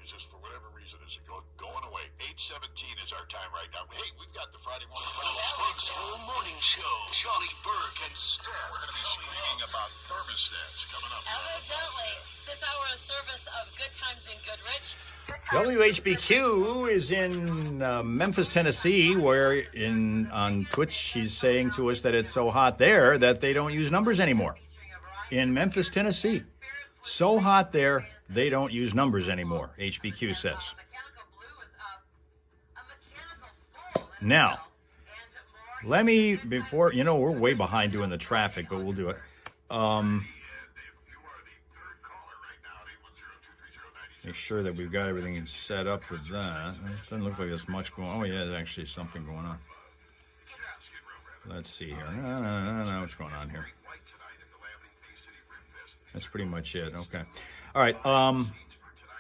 It's just for whatever reason, it's going away. 8:17 is our time right now. Hey, we've got the Friday morning. Fox Home Morning Show. Charlie Burke and Steph. We're going to be speaking about thermostats coming up. Evidently, this hour is service of Good Times in Goodrich. WHBQ is in Memphis, Tennessee, where on Twitch she's saying to us that it's so hot there that they don't use numbers anymore. In Memphis, Tennessee. So hot there, they don't use numbers anymore, HBQ says. Now, let me, before, we're way behind doing the traffic, but we'll do it. Make sure that we've got everything set up for that. It doesn't look like there's much going on. Oh, yeah, there's actually something going on. Let's see here. No, what's going on here? That's pretty much it. Okay. All right.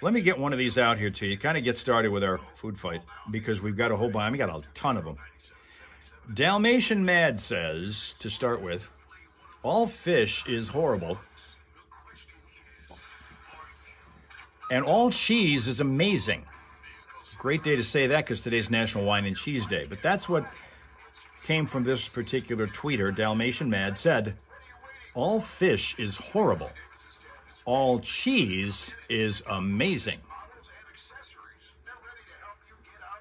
Let me get one of these out here to you. Kind of get started with our food fight because we've got a whole bunch. We got a ton of them. Dalmatian Mad says, to start with, all fish is horrible. And all cheese is amazing. Great day to say that because today's National Wine and Cheese Day. But that's what came from this particular tweeter. Dalmatian Mad said, all fish is horrible. All cheese is amazing.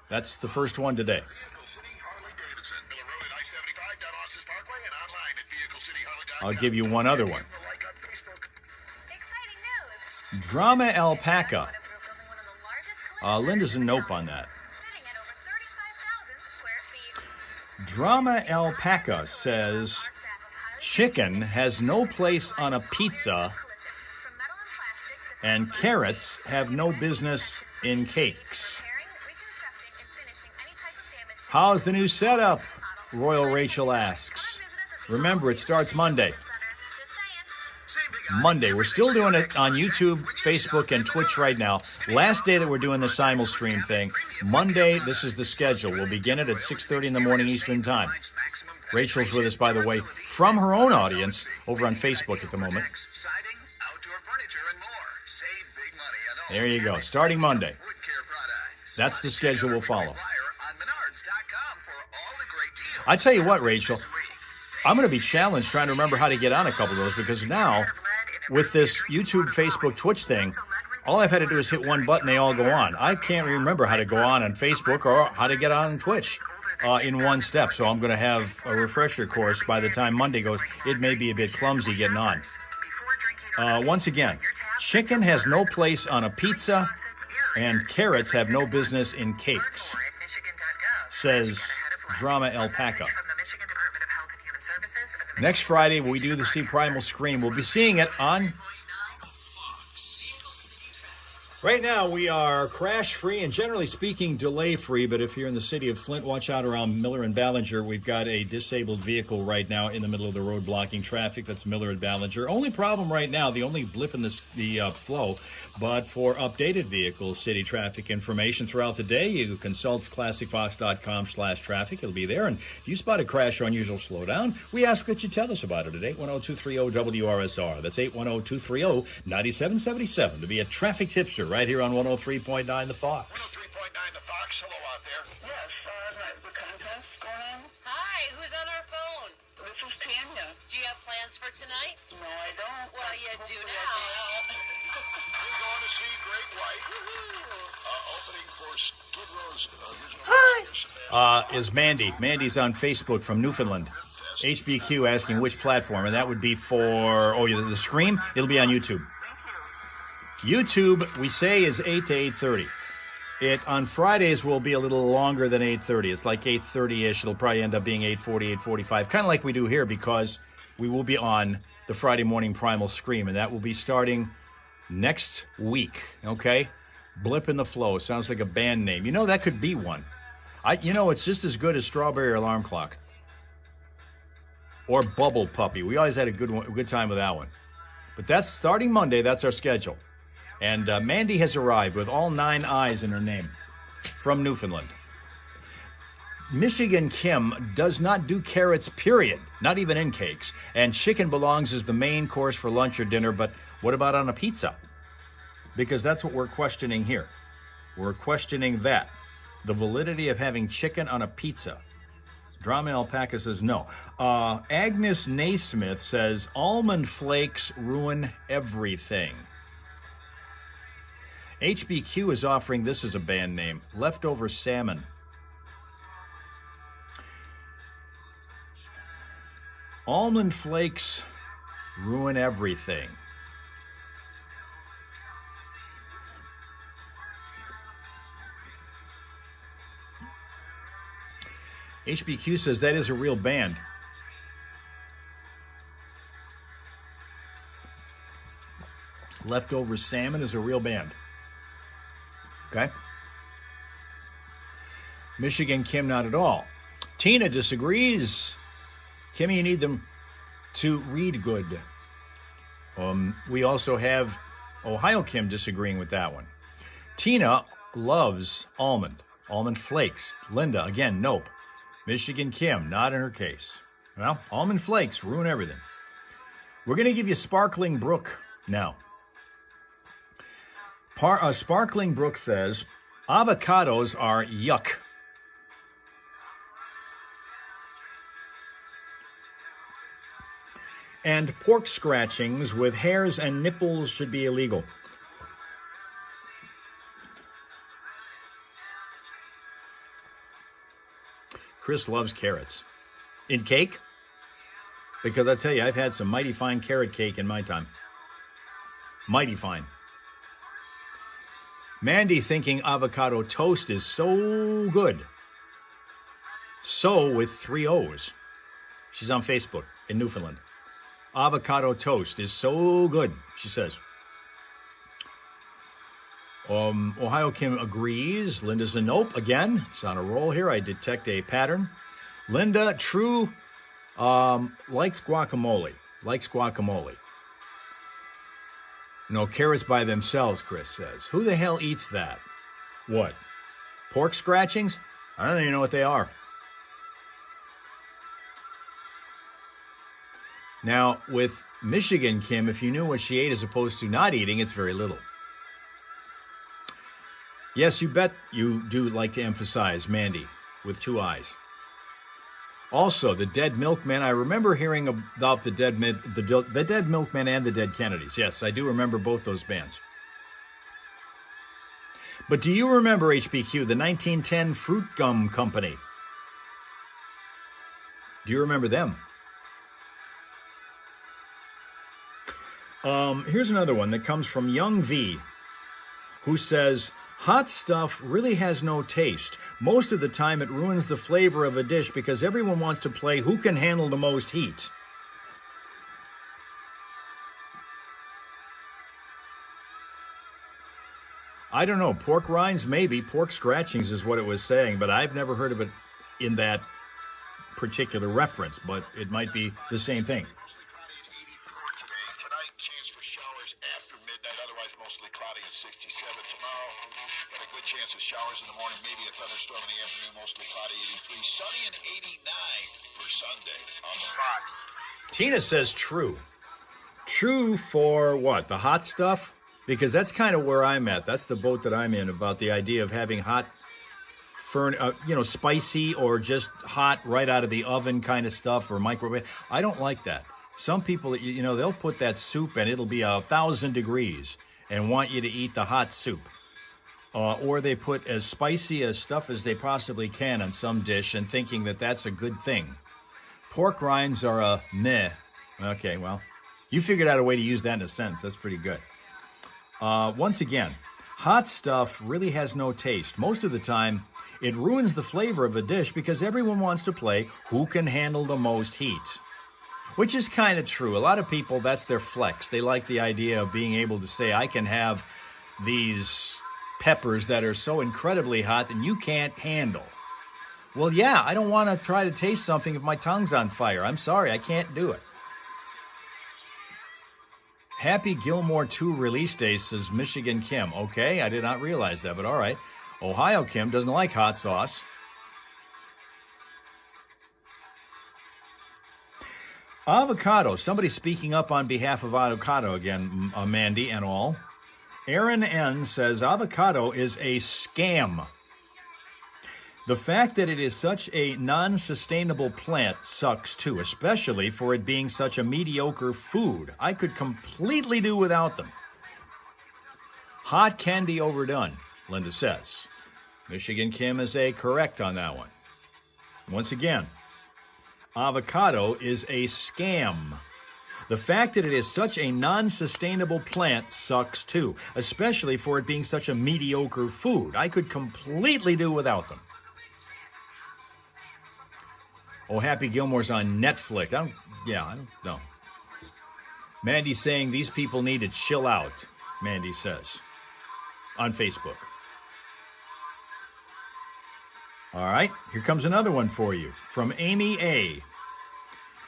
That's the first one today. Vehicle City Harley-Davidson, Miller Road at I-75 down Austin Parkway and online at vehiclecityharley.com. I'll give you one other one. Give them a like on Facebook. Exciting news! Drama Alpaca. We're building one of the largest Linda's a nope on that. sitting at over 35,000 square feet. Drama Alpaca says chicken has no place on a pizza From metal and plastic to and carrots have no business in cakes. repairing, reconstructing, and finishing any type of damage to How's the new setup? Royal Rachel asks. Remember, it starts Monday. Just saying. Monday. We're still doing it on YouTube, Facebook, and Twitch right now. Last day that we're doing the simul stream thing. Monday, this is the schedule. We'll begin it at 6:30 in the morning Eastern Time. Rachel's with us, by the way, from her own audience over on Facebook at the moment. Siding, outdoor furniture, and more. Save big money at all. There you go. Starting Monday. Wood care products. That's the schedule we'll follow. Flyer on menards.com for all the great deals. I tell you what, Rachel, I'm going to be challenged trying to remember how to get on a couple of those because now, with this YouTube, Facebook, Twitch thing, all I've had to do is hit one button, they all go on. I can't remember how to go on Facebook or how to get on Twitch in one step. So I'm going to have a refresher course by the time Monday goes. It may be a bit clumsy getting on. Once again, chicken has no place on a pizza and carrots have no business in cakes, says Drama Alpaca. Next Friday, when we do the C Primal Scream, we'll be seeing it on... Right now, we are crash-free and, generally speaking, delay-free. But if you're in the city of Flint, watch out around Miller and Ballinger. We've got a disabled vehicle right now in the middle of the road blocking traffic. That's Miller and Ballinger. Only problem right now, the only blip in the flow. But for updated vehicles, city traffic information throughout the day, you consult classicfox.com/traffic. It'll be there. And if you spot a crash or unusual slowdown, we ask that you tell us about it at 810-230-WRSR. That's 810-230-9777 to be a traffic tipster right here on 103.9 The Fox. 103.9 The Fox. Hello out there. Yes, the contest going on. Hi, who's on our phone? This is Tanya. Do you have plans for tonight? No, I don't. Well, you do Hopefully now. We're going to see Great White. Opening for Skid Row's original. Is Mandy. Mandy's on Facebook from Newfoundland. HBQ asking which platform, and that would be for, the Scream. It'll be on YouTube. YouTube, we say, is 8 to 8:30. It on Fridays will be a little longer than 8:30. It's like 8:30-ish. It'll probably end up being 8:40, 8:45, kind of like we do here because we will be on the Friday morning Primal Scream, and that will be starting next week, okay? Blip in the Flow. Sounds like a band name. You know, that could be one. It's just as good as Strawberry Alarm Clock. Or Bubble Puppy. We always had a good time with that one. But that's starting Monday. That's our schedule. And Mandy has arrived with all 9 I's in her name from Newfoundland. Michigan Kim does not do carrots, period. Not even in cakes. And chicken belongs as the main course for lunch or dinner. But what about on a pizza? Because that's what we're questioning here. We're questioning that. The validity of having chicken on a pizza. Drama Alpaca says no. Agnes Naismith says almond flakes ruin everything. HBQ is offering this as a band name, Leftover Salmon. Almond flakes ruin everything. HBQ says that is a real band. Leftover Salmon is a real band. Okay? Michigan Kim, not at all. Tina disagrees. Kimmy, you need them to read good. We also have Ohio Kim disagreeing with that one. Tina loves almond flakes. Linda, again, nope. Michigan Kim, not in her case. Well, almond flakes ruin everything. We're going to give you Sparkling Brook now. Sparkling Brook says, avocados are yuck. And pork scratchings with hairs and nipples should be illegal. Chris loves carrots. In cake? Because I tell you, I've had some mighty fine carrot cake in my time. Mighty fine. Mandy thinking avocado toast is so good. So with 3 O's. She's on Facebook in Newfoundland. Avocado toast is so good, she says. Ohio Kim agrees. Linda's a nope again. She's on a roll here. I detect a pattern. Linda, true, likes guacamole. Likes guacamole. No, carrots by themselves, Chris says. Who the hell eats that? What? Pork scratchings? I don't even know what they are. Now, with Michigan Kim, if you knew what she ate as opposed to not eating, it's very little. Yes, you bet you do like to emphasize Mandy with 2 eyes. Also, the Dead Milkmen. I remember hearing about the Dead Milkmen and the Dead Kennedys. Yes, I do remember both those bands. But do you remember HPQ, the 1910 Fruit Gum Company? Do you remember them? Here's another one that comes from Young V, who says, hot stuff really has no taste. Most of the time it ruins the flavor of a dish because everyone wants to play who can handle the most heat. I don't know. Pork rinds, maybe. Pork scratchings is what it was saying, but I've never heard of it in that particular reference, but it might be the same thing. Mostly cloudy at 67 tomorrow. Got a good chance of showers in the morning, maybe a thunderstorm in the afternoon, mostly cloudy 83. Sunny and 89 for Sunday on the Fox. Tina says true. True for what? The hot stuff? Because that's kind of where I'm at. That's the boat that I'm in about the idea of having hot, spicy or just hot right out of the oven kind of stuff or microwave. I don't like that. Some people, they'll put that soup and it'll be 1,000 degrees. And want you to eat the hot soup. Or they put as spicy as stuff as they possibly can on some dish and thinking that that's a good thing. Pork rinds are a meh. Okay, well, you figured out a way to use that in a sentence. That's pretty good. Once again, hot stuff really has no taste. Most of the time, it ruins the flavor of a dish because everyone wants to play who can handle the most heat. Which is kind of true. A lot of people, that's their flex. They like the idea of being able to say, I can have these peppers that are so incredibly hot that you can't handle. Well, yeah, I don't want to try to taste something if my tongue's on fire. I'm sorry, I can't do it. Happy Gilmore 2 release day, says Michigan Kim. Okay, I did not realize that, but all right. Ohio Kim doesn't like hot sauce. Avocado. Somebody speaking up on behalf of avocado again, Mandy and all. Aaron N. says avocado is a scam. The fact that it is such a non-sustainable plant sucks too, especially for it being such a mediocre food. I could completely do without them. Hot can be overdone, Linda says. Michigan Kim is correct on that one. Once again, avocado is a scam. The fact that it is such a non-sustainable plant sucks too, especially for it being such a mediocre food. I could completely do without them. Oh, Happy Gilmore's on Netflix. I don't know. Mandy's saying these people need to chill out, Mandy says, on Facebook. All right, here comes another one for you from Amy A.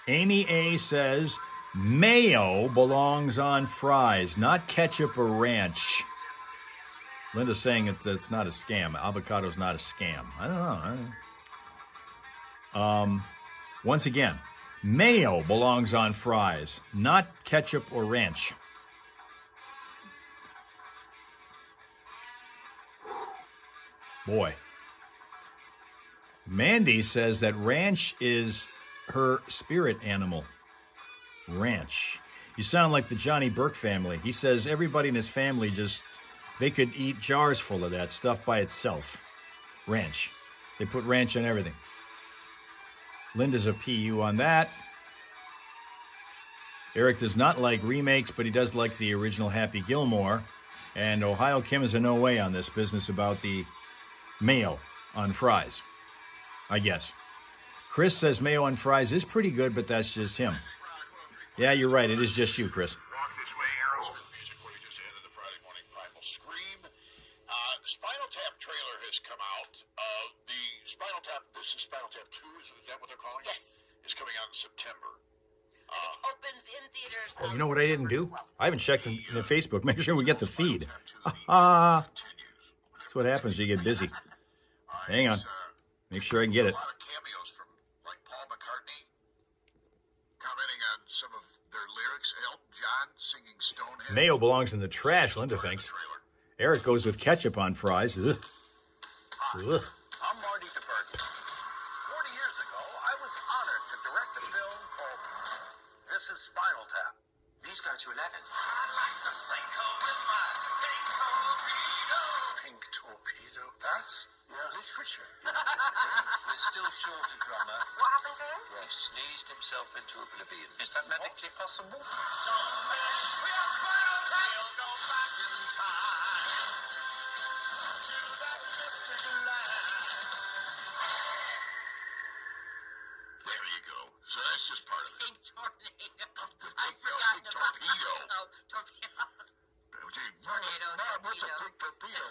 Amy A says, mayo belongs on fries, not ketchup or ranch. Linda's saying it's not a scam. Avocado's not a scam. I don't know. Once again, mayo belongs on fries, not ketchup or ranch. Boy. Mandy says that ranch is her spirit animal. Ranch. You sound like the Johnny Burke family. He says everybody in his family they could eat jars full of that stuff by itself. Ranch. They put ranch on everything. Linda's a PU on that. Eric does not like remakes, but he does like the original Happy Gilmore. And Ohio Kim is a no way on this business about the mayo on fries, I guess. Chris says mayo on fries is pretty good, but that's just him. Yeah, you're right. It is just you, Chris. Walk this way, Aerosmith music for you just ahead of the Friday morning Primal Scream. Spinal Tap trailer has come out. The Spinal Tap, this is Spinal Tap 2, is that what they're calling it? Yes. It's coming out in September. And it opens in theaters. Oh, you know what I didn't do? I haven't checked in the Facebook. Make sure we get the feed. That's what happens when you get busy. Hang on. Make sure I can get it. A lot of cameos from, like, Paul McCartney commenting on some of their lyrics. Elton John singing Stonehenge. Mayo belongs in the trash, Linda thinks. Eric goes with ketchup on fries. Ugh. Ugh. I'm Marty DeBerg. 40 years ago, I was honored to direct a film called This is Spinal Tap. These guys were laughing. I like to sink her with my pink torpedo. Pink torpedo? That's Liz Richard. We're still short a drummer. What happened to him? He sneezed himself into oblivion. Is that medically possible? We are Spinal Tap. We'll go back in time to that mythic land. There you go. So that's just part of it. Pink tornado. The I big forgot pink about torpedo. Oh, torpedo. Tornado, Mom, what's a torpedo. big torpedo?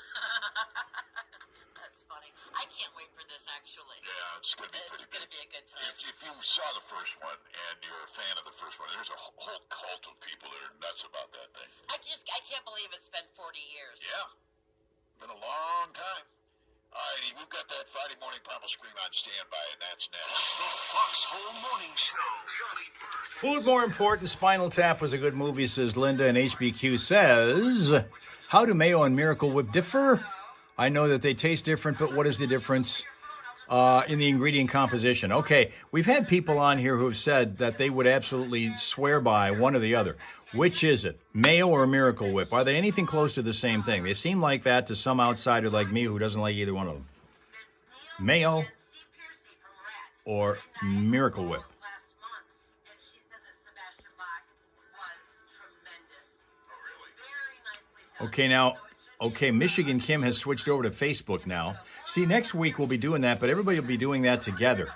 That's funny. I can't wait for this, actually. Yeah, it's going to be pretty It's going to be a good time. If you saw the first one and you're a fan of the first one, there's a whole cult of people that are nuts about that thing. I can't believe it's been 40 years. Yeah. Been a long time. All righty, we've got that Friday morning Primal Scream on standby, and that's next. The Foxhole Morning Show. Johnny Burke. Food more important. Spinal Tap was a good movie, says Linda. And HBQ says, how do mayo and Miracle Whip differ? I know that they taste different, but what is the difference in the ingredient composition? Okay, we've had people on here who have said that they would absolutely swear by one or the other. Which is it, mayo or Miracle Whip? Are they anything close to the same thing? They seem like that to some outsider like me who doesn't like either one of them. Mayo or Miracle Whip? Okay, Michigan Kim has switched over to Facebook now. See, next week we'll be doing that, but everybody will be doing that together.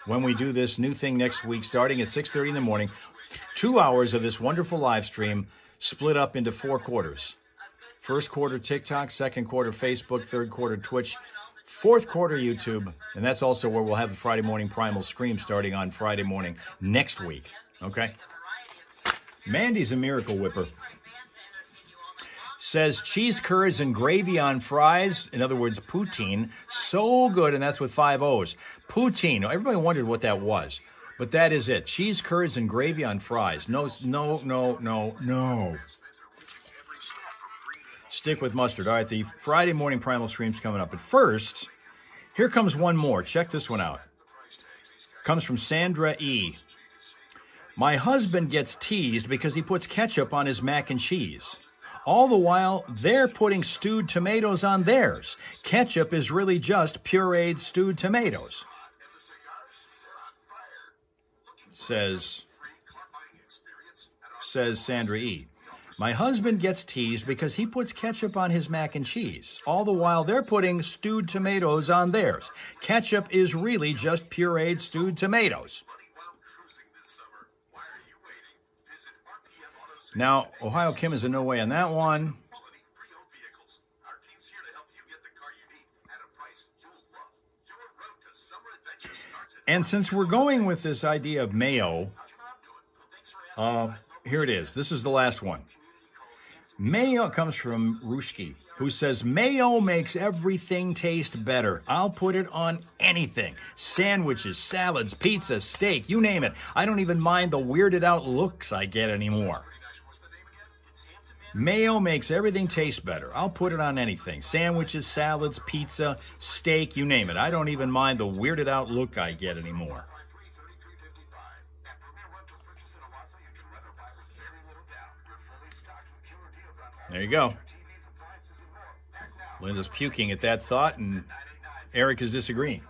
When we do this new thing next week, starting at 6:30 in the morning, 2 hours of this wonderful live stream split up into 4 quarters. First quarter TikTok, second quarter Facebook, third quarter Twitch, fourth quarter YouTube, and that's also where we'll have the Friday morning Primal Scream starting on Friday morning next week. Okay? Mandy's a Miracle Whipper. Says cheese curds and gravy on fries, in other words, poutine, so good, and that's with 5 O's. Poutine, everybody wondered what that was, but that is it. Cheese curds and gravy on fries. No. Stick with mustard. All right, the Friday morning Primal Stream's coming up. But first, here comes one more. Check this one out. Comes from Sandra E. My husband gets teased because he puts ketchup on his mac and cheese. All the while, they're putting stewed tomatoes on theirs. Ketchup is really just pureed stewed tomatoes. Says Sandra E. My husband gets teased because he puts ketchup on his mac and cheese. All the while, they're putting stewed tomatoes on theirs. Ketchup is really just pureed stewed tomatoes. Now, Ohio Kim is a no way on that one. And since we're going with this idea of mayo, here it is. This is the last one. Mayo comes from Rushki, who says, mayo makes everything taste better. I'll put it on anything. Sandwiches, salads, pizza, steak, you name it. I don't even mind the weirded out looks I get anymore. Mayo makes everything taste better. I'll put it on anything. Sandwiches, salads, pizza, steak, you name it. I don't even mind the weirded out look I get anymore. There you go. Linda's puking at that thought, and Eric is disagreeing.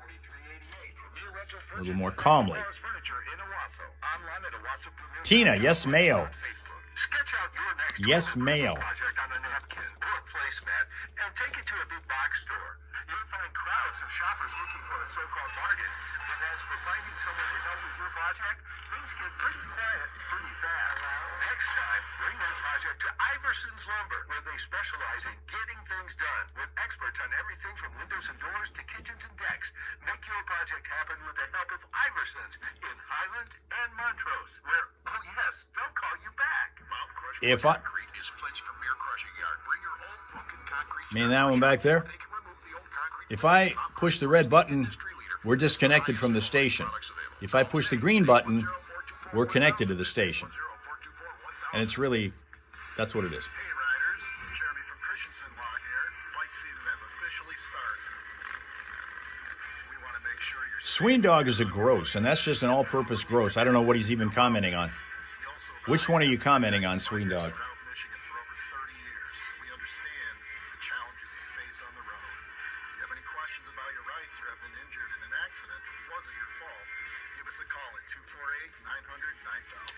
little more calmly. Furniture in Owasso. Online at owasso.com. Tina, yes, Mayo. Sketch out your next Yes, Mayo. project on a napkin or a placemat and take it to a big box store. You'll find crowds of shoppers looking for a so-called bargain. But as for finding someone to help with your project, things get pretty quiet pretty fast. Next time, bring that project to Iverson's Lumber, where they specialize in getting things done with experts on everything from windows and doors to kitchens and decks. Make your project happen with the help of Iverson's in Highland and Montrose, where, oh yes, they'll call you back. Mount Crushmore If I- Concrete is Flint's premier crushing yard. Bring your old broken concrete. Mean that one back there? They can remove the old concrete. If I push the red button, we're disconnected from the station. If I push the green button, we're connected to the station. And it's really, that's what it is. Hey riders, Jeremy from Christensen Law here. Bike season has officially started. We want to make sure you're Sween Dog is a gross, and that's just an all-purpose gross. I don't know what he's even commenting on. Which one are you commenting on, Sween Dog? South Michigan for over 30 years. We understand the challenges you face on the road. If you have any questions about your rights or have been injured in an accident that wasn't your fault, give us a call at 248-900-9000.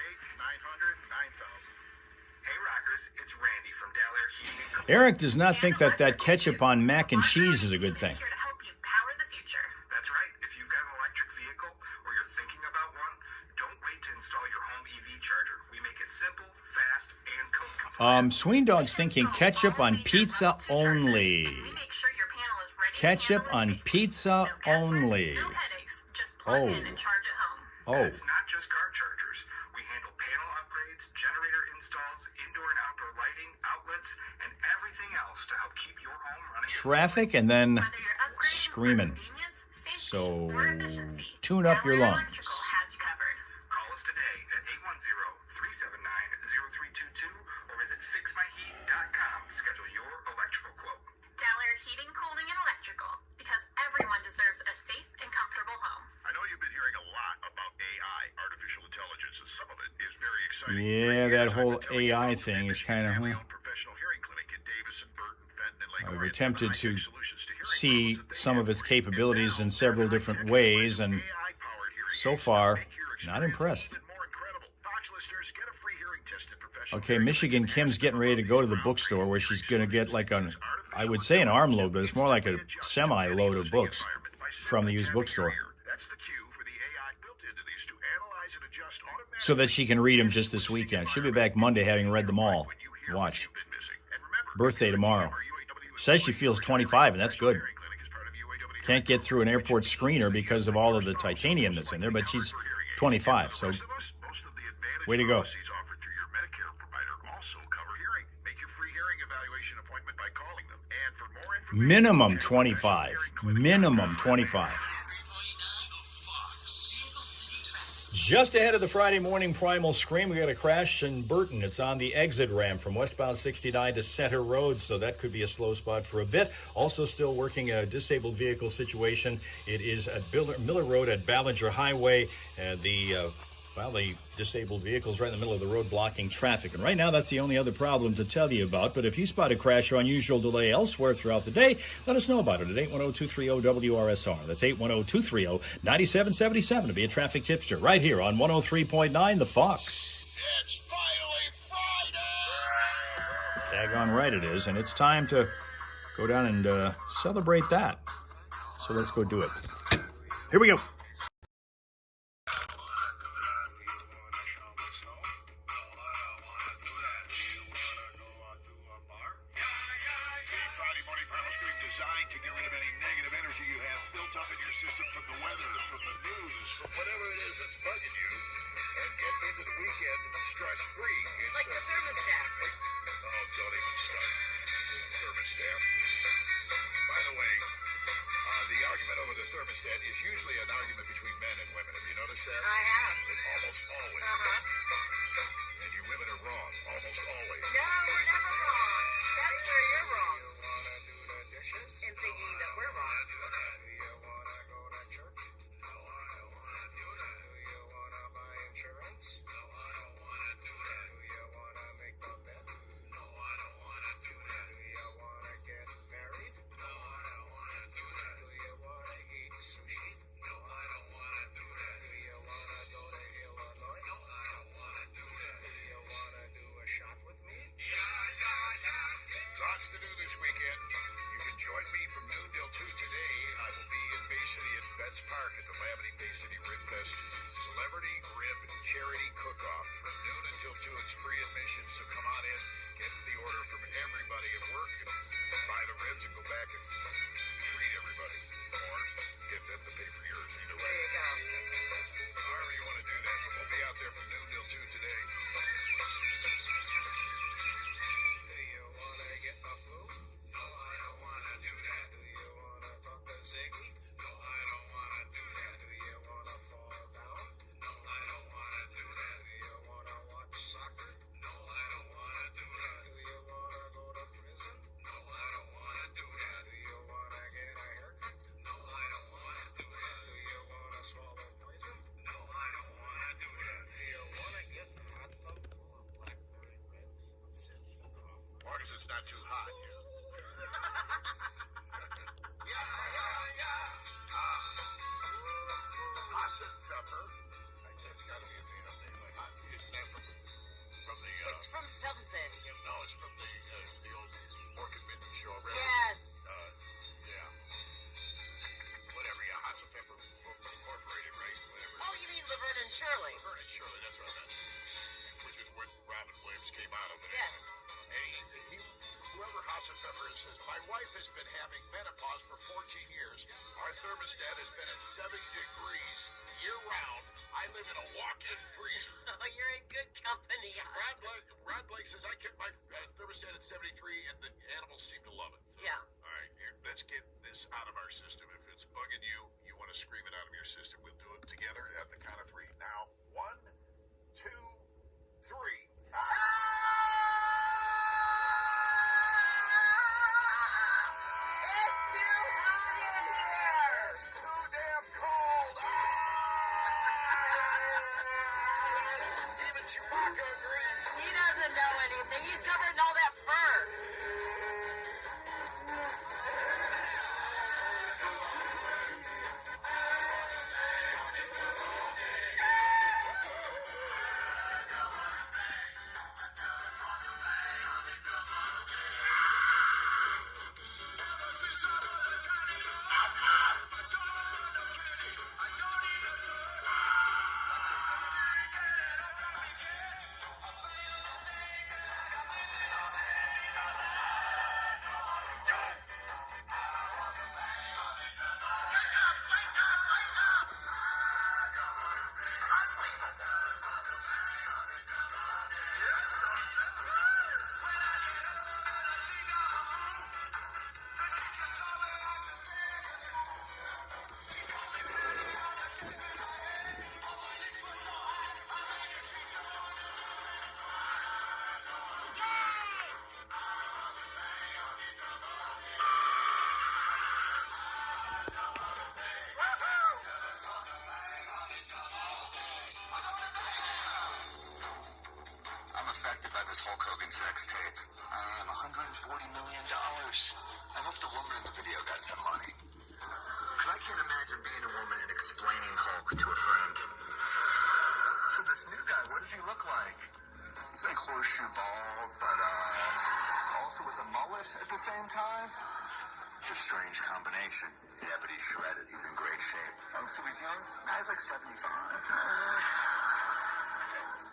248-900-9000. Hey rockers, it's Randy from Dallaire Heating and Cooling. Eric does not think that ketchup on mac and cheese is a good thing. Here to help you power the future. That's right. If you've got an electric vehicle or you're thinking about one, don't wait to install your home EV charger. We make it simple, fast, and code compliant. Sween Dog's thinking ketchup on pizza only. We make sure your panel is ready to Ketchup handle on it safely. pizza No guesswork, only. No headaches. Just plug Oh. in and charge at home. Oh, It's not just car chargers. We handle panel upgrades, generator installs, indoor and outdoor lighting, outlets, and everything else to help keep your home running. traffic and then Whether you're upgrading for screaming. convenience, safety, So, or efficiency, tune up your Dallaire lungs. Electrical has you covered. Call us today at 810-379-0322 or visit fixmyheat.com to schedule your electrical quote. Dallaire Heating, Cooling, and Electrical, because everyone deserves a safe and comfortable home. I know you've been hearing a lot about AI, artificial intelligence, and some of it is very exciting. Yeah, that whole AI thing is kind of. Professional hearing clinic in Davison, Burton, Fenton, and Lake I've Orion. attempted to Solutions to hearing see problems that they some of have. its capabilities in several different ways, and AI-powered hearing so aids far, make your not experience impressed. even more incredible. Fox listeners, get a free hearing test at professional Okay, hearing Michigan clinic. Kim's getting ready to go to the bookstore where she's going to get like I would say an armload, but it's more like a semi-load of books from the used bookstore, That's the cue for the AI built into these to analyze and adjust automatically. so that she can read them just this weekend. She'll be back Monday having read them all. Watch. Birthday tomorrow. Says she feels 25, and that's good. Can't get through an airport screener because of all of the titanium that's in there, but she's 25, so way to go. Minimum 25. Minimum 25. Just ahead of the Friday morning primal scream, we got a crash in Burton. It's on the exit ramp from westbound 69 to Center Road, so that could be a slow spot for a bit. Also still working a disabled vehicle situation. It is at Miller Road at Ballinger Highway. The disabled vehicles right in the middle of the road blocking traffic. And right now, that's the only other problem to tell you about. But if you spot a crash or unusual delay elsewhere throughout the day, let us know about it at 810-230-WRSR. That's 810-230-9777 to be a traffic tipster right here on 103.9 The Fox. It's finally Friday! Tag on right it is, and it's time to go down and celebrate that. So let's go do it. Here we go. Friday morning primal scream designed to get rid of any negative energy you have built up in your system from the weather, from the news, from whatever it is that's bugging you, and get into the weekend stress-free. It's Like the thermostat. Oh, don't even start. Thermostat. By the way, the argument over the thermostat is usually an argument not too hot, yeah. Hassenpfeffer. It's got to be a made-up name. Like, isn't that from the? It's from something. Yeah, no, it's from the old Mork and Mindy show. Already. Yes. Yeah. Whatever. Yeah, Hassenpfeffer Incorporated, right? Whatever. Oh, you mean Laverne and Shirley? Laverne and Shirley. That's what I meant. Which is what Robin Williams came out of. Yes. And whoever Hassenpfeffer is says, my wife has been having menopause for 14 years. Our thermostat has been at 70 degrees year-round. I live in a walk-in freezer. Oh, you're in good company. Rod Blake says, I kept my thermostat at 73, and the animals seem to love it. So, Yeah. All right, here, let's get this out of our system. If it's bugging you, you want to scream it out of your system, we'll do it together at the count of 3. Now, 1, 2, 3. He doesn't know anything. He's covered in all that fur. I'm affected by this Hulk Hogan sex tape. I am $140 million. I hope the woman in the video got some money. Because I can't imagine being a woman and explaining Hulk to a friend. So this new guy, what does he look like? He's like horseshoe bald, but also with a mullet at the same time. It's a strange combination. Yeah, but he's shredded. He's in great shape. Oh, so he's young? Nah, he's like 75.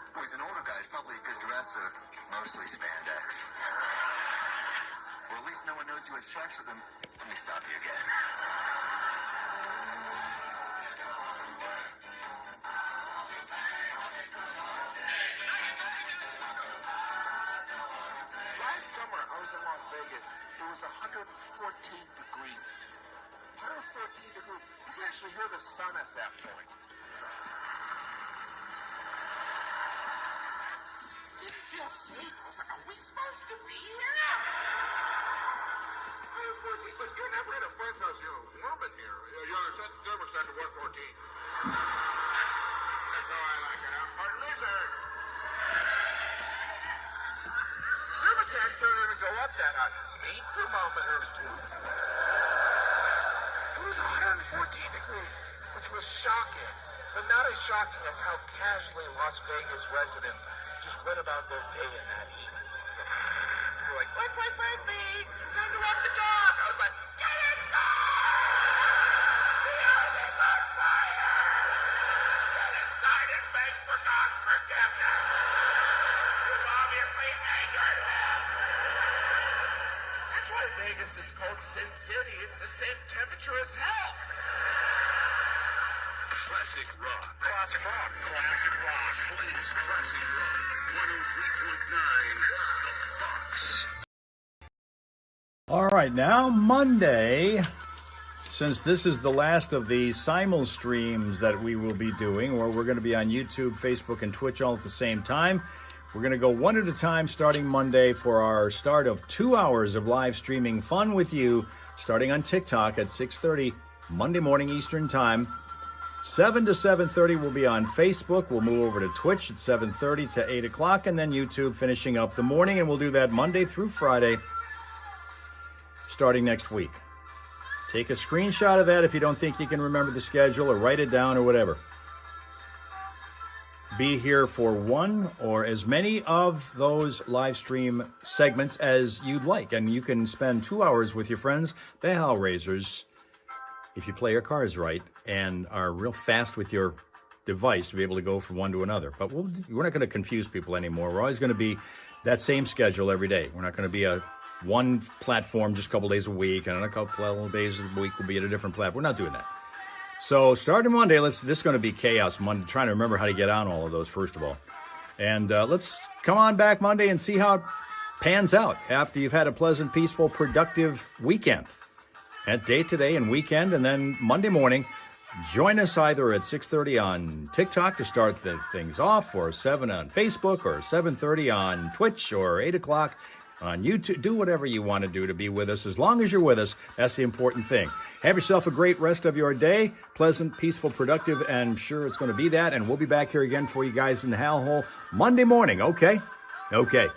Well, he's an older guy. He's probably a good dresser. Mostly spandex. Well, at least no one knows you had sex with him. Let me stop you again. Last summer, I was in Las Vegas. It was 114 degrees. 114 degrees. You can actually hear the sun at that point. Didn't feel safe. I was like, are we supposed to be here? 114, but you're never at a friend's house. You're warm in here. You're set the thermostat to 114. That's how I like it. I'm part lizard. Thermostats don't even go up that high. Meat thermometers do. It was 114 degrees, which was shocking, but not as shocking as how casually Las Vegas residents just went about their day in that heat. They were like, let's play frisbee! Time to walk the dog! I was like, get inside! The earth is on fire! Get inside and beg for God's forgiveness! You've obviously angered him! That's why Vegas is called Sin City. It's the same temperature as hell. Classic rock. Classic rock. Classic rock. Flake's classic rock. 103.9 The Fox. All right, now Monday, since this is the last of the simul streams that we will be doing, or we're going to be on YouTube, Facebook, and Twitch all at the same time, we're going to go one at a time starting Monday for our start of 2 hours of live streaming fun with you, starting on TikTok at 6:30 Monday morning Eastern Time. 7 to 7:30 we'll be on Facebook. We'll move over to Twitch at 7:30 to 8 o'clock, and then YouTube finishing up the morning, and we'll do that Monday through Friday starting next week. Take a screenshot of that if you don't think you can remember the schedule, or write it down or whatever. Be here for one or as many of those live stream segments as you'd like. And you can spend 2 hours with your friends, the Hal Raisers, if you play your cards right and are real fast with your device to be able to go from one to another. But we're not going to confuse people anymore. We're always going to be that same schedule every day. We're not going to be a one platform just a couple days a week, and a couple days a week we'll be at a different platform. We're not doing that. So starting Monday, this is going to be chaos Monday, trying to remember how to get on all of those, first of all. And let's come on back Monday and see how it pans out after you've had a pleasant, peaceful, productive weekend. At day today and weekend, and then Monday morning, join us either at 6:30 on TikTok to start the things off, or 7 on Facebook, or 7:30 on Twitch, or 8 o'clock on YouTube. Do whatever you want to do to be with us. As long as you're with us, that's the important thing. Have yourself a great rest of your day. Pleasant, peaceful, productive, and sure it's going to be that. And we'll be back here again for you guys in the Hal Hole Monday morning. Okay? Okay.